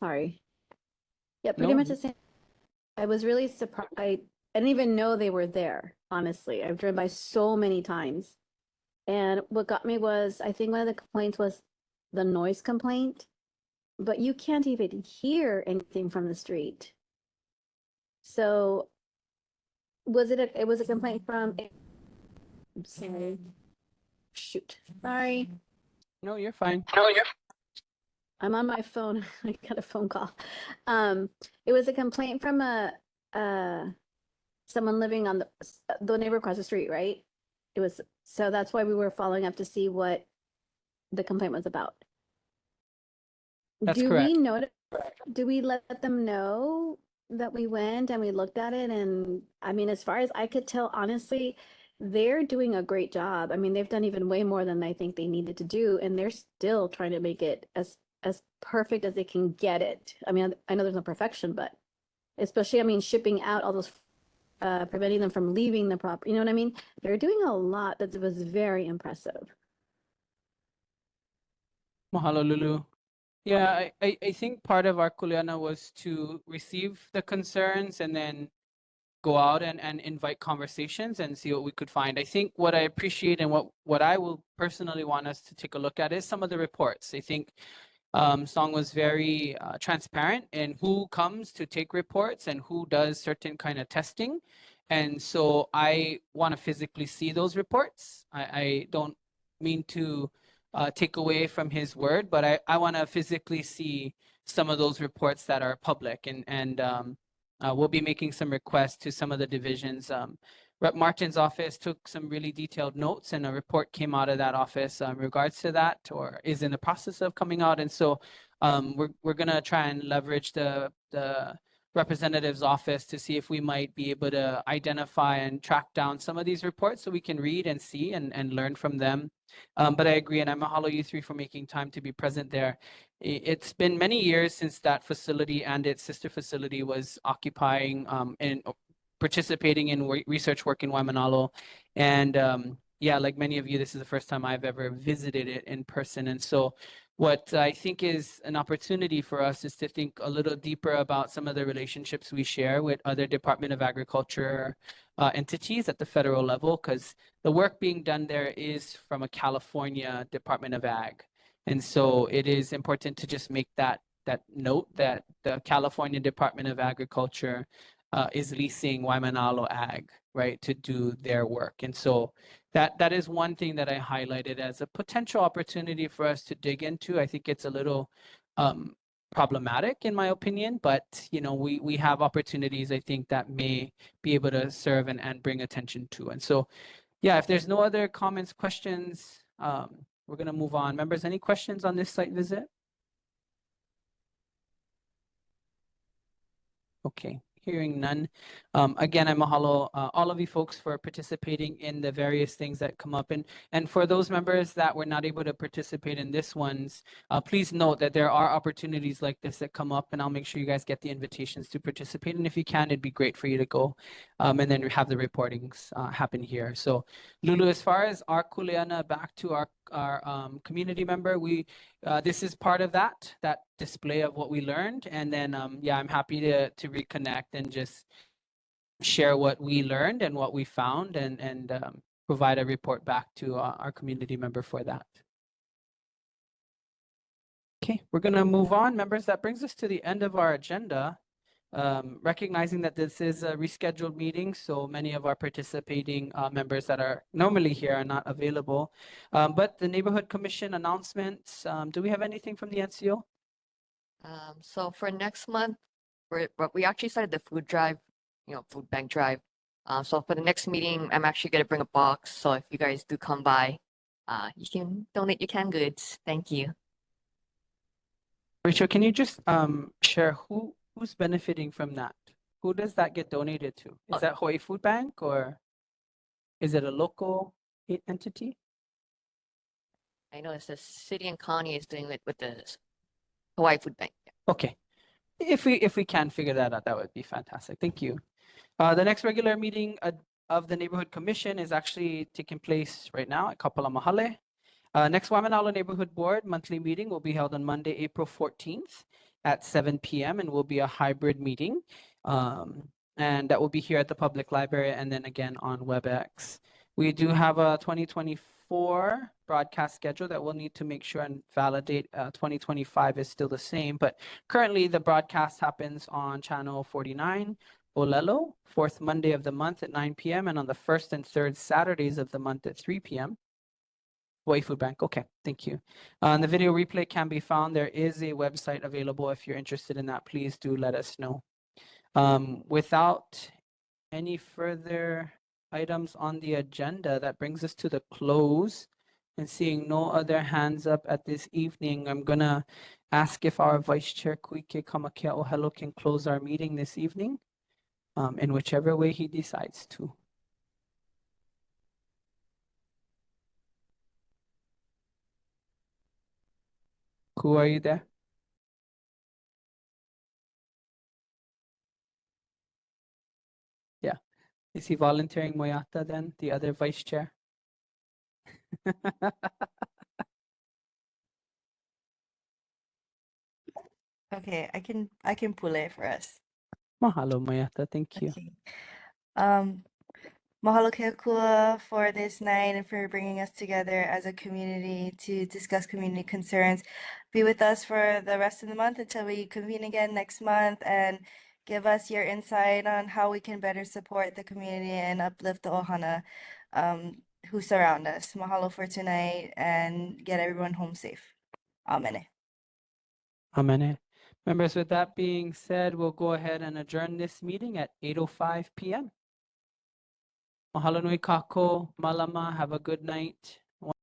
Sorry. Yeah,
No
pretty much the
worries.
same. I was really surprised. I didn't even know they were there, honestly. I've driven by so many times. And what got me was, I think one of the complaints was the noise complaint, but you can't even hear anything from the street. So it was a complaint from, I'm sorry. Shoot, sorry.
No, you're fine.
I'm on my phone. I got a phone call. It was a complaint from someone living on the neighbor across the street, right? It was, so that's why we were following up to see what the complaint was about.
That's
Do
correct.
we know, do we let them know that we went and we looked at it? And I mean, as far as I could tell, honestly, they're doing a great job. I mean, they've done even way more than I think they needed to do, and they're still trying to make it as perfect as they can get it. I mean, I know there's no perfection, but especially, I mean, shipping out all those, preventing them from leaving the property, you know what I mean? They're doing a lot that was very impressive.
Mahalo, Lulu. Yeah, I think part of our kuleana was to receive the concerns and then go out and invite conversations and see what we could find. I think what I appreciate and what I will personally want us to take a look at is some of the reports. I think Song was very transparent in who comes to take reports and who does certain kind of testing. And so I want to physically see those reports. I don't mean to take away from his word, but I want to physically see some of those reports that are public. And we'll be making some requests to some of the divisions. Rep. Martin's office took some really detailed notes, and a report came out of that office in regards to that, or is in the process of coming out. And so we're gonna try and leverage the representative's office to see if we might be able to identify and track down some of these reports so we can read and see and learn from them. But I agree, and I mahalo you three for making time to be present there. It's been many years since that facility and its sister facility was occupying and participating in research work in Waimānalo. And yeah, like many of you, this is the first time I've ever visited it in person. And so what I think is an opportunity for us is to think a little deeper about some of the relationships we share with other Department of Agriculture entities at the federal level, because the work being done there is from a California Department of Ag. And so it is important to just make that note that the California Department of Agriculture is leasing Waimānalo Ag, right, to do their work. And so that is one thing that I highlighted as a potential opportunity for us to dig into. I think it's a little problematic in my opinion, but you know, we have opportunities I think that may be able to serve and bring attention to. And so yeah, if there's no other comments, questions, we're gonna move on. Members, any questions on this site visit? Okay, hearing none. Again, I mahalo all of you folks for participating in the various things that come up. And for those members that were not able to participate in this one's, please note that there are opportunities like this that come up, and I'll make sure you guys get the invitations to participate. And if you can, it'd be great for you to go and then have the reportings happen here. So Lulu, as far as our kuleana back to our community member, this is part of that display of what we learned. And then yeah, I'm happy to reconnect and just share what we learned and what we found and provide a report back to our community member for that. Okay, we're gonna move on, members. That brings us to the end of our agenda. Recognizing that this is a rescheduled meeting, so many of our participating members that are normally here are not available. But the Neighborhood Commission announcements, do we have anything from the NCO?
So for next month, we actually started the food drive, food bank drive. So for the next meeting, I'm actually going to bring a box. So if you guys do come by, you can donate your canned goods. Thank you.
Rachel, can you just share who's benefiting from that? Who does that get donated to? Is that Hawaii Food Bank, or is it a local entity?
I know it's the city and county is doing it with the Hawaii Food Bank. Yeah.
Okay. If we can figure that out, that would be fantastic. Thank you. The next regular meeting of the Neighborhood Commission is actually taking place right now at Kapala Mahale. Next Waimānalo Neighborhood Board monthly meeting will be held on Monday, April 14th at 7 p.m. and will be a hybrid meeting. And that will be here at the public library and then again on WebEx. We do have a 2024 broadcast schedule that we'll need to make sure and validate. 2025 is still the same, but currently the broadcast happens on channel 49, Olelo, fourth Monday of the month at 9 p.m. and on the first and third Saturdays of the month at 3 p.m. Hawaii Food Bank. Okay, thank you. The video replay can be found. There is a website available. If you're interested in that, please do let us know. Without any further items on the agenda, that brings us to the close. And seeing no other hands up at this evening, I'm gonna ask if our Vice Chair Kuike Kamakea Ohelo can close our meeting this evening, in whichever way he decides to. Who are you there? Yeah. Is he volunteering Moyata then, the other vice chair?
Okay, I can pull it for us.
Mahalo, Mayata. Thank you.
Okay. Mahalo Keakua for this night and for bringing us together as a community to discuss community concerns. Be with us for the rest of the month until we convene again next month and give us your insight on how we can better support the community and uplift the ohana who surround us. Mahalo for tonight and get everyone home safe. Amen.
Amen. Members, with that being said, we'll go ahead and adjourn this meeting at 8:05 p.m. Mahalo nui kako, malama, have a good night.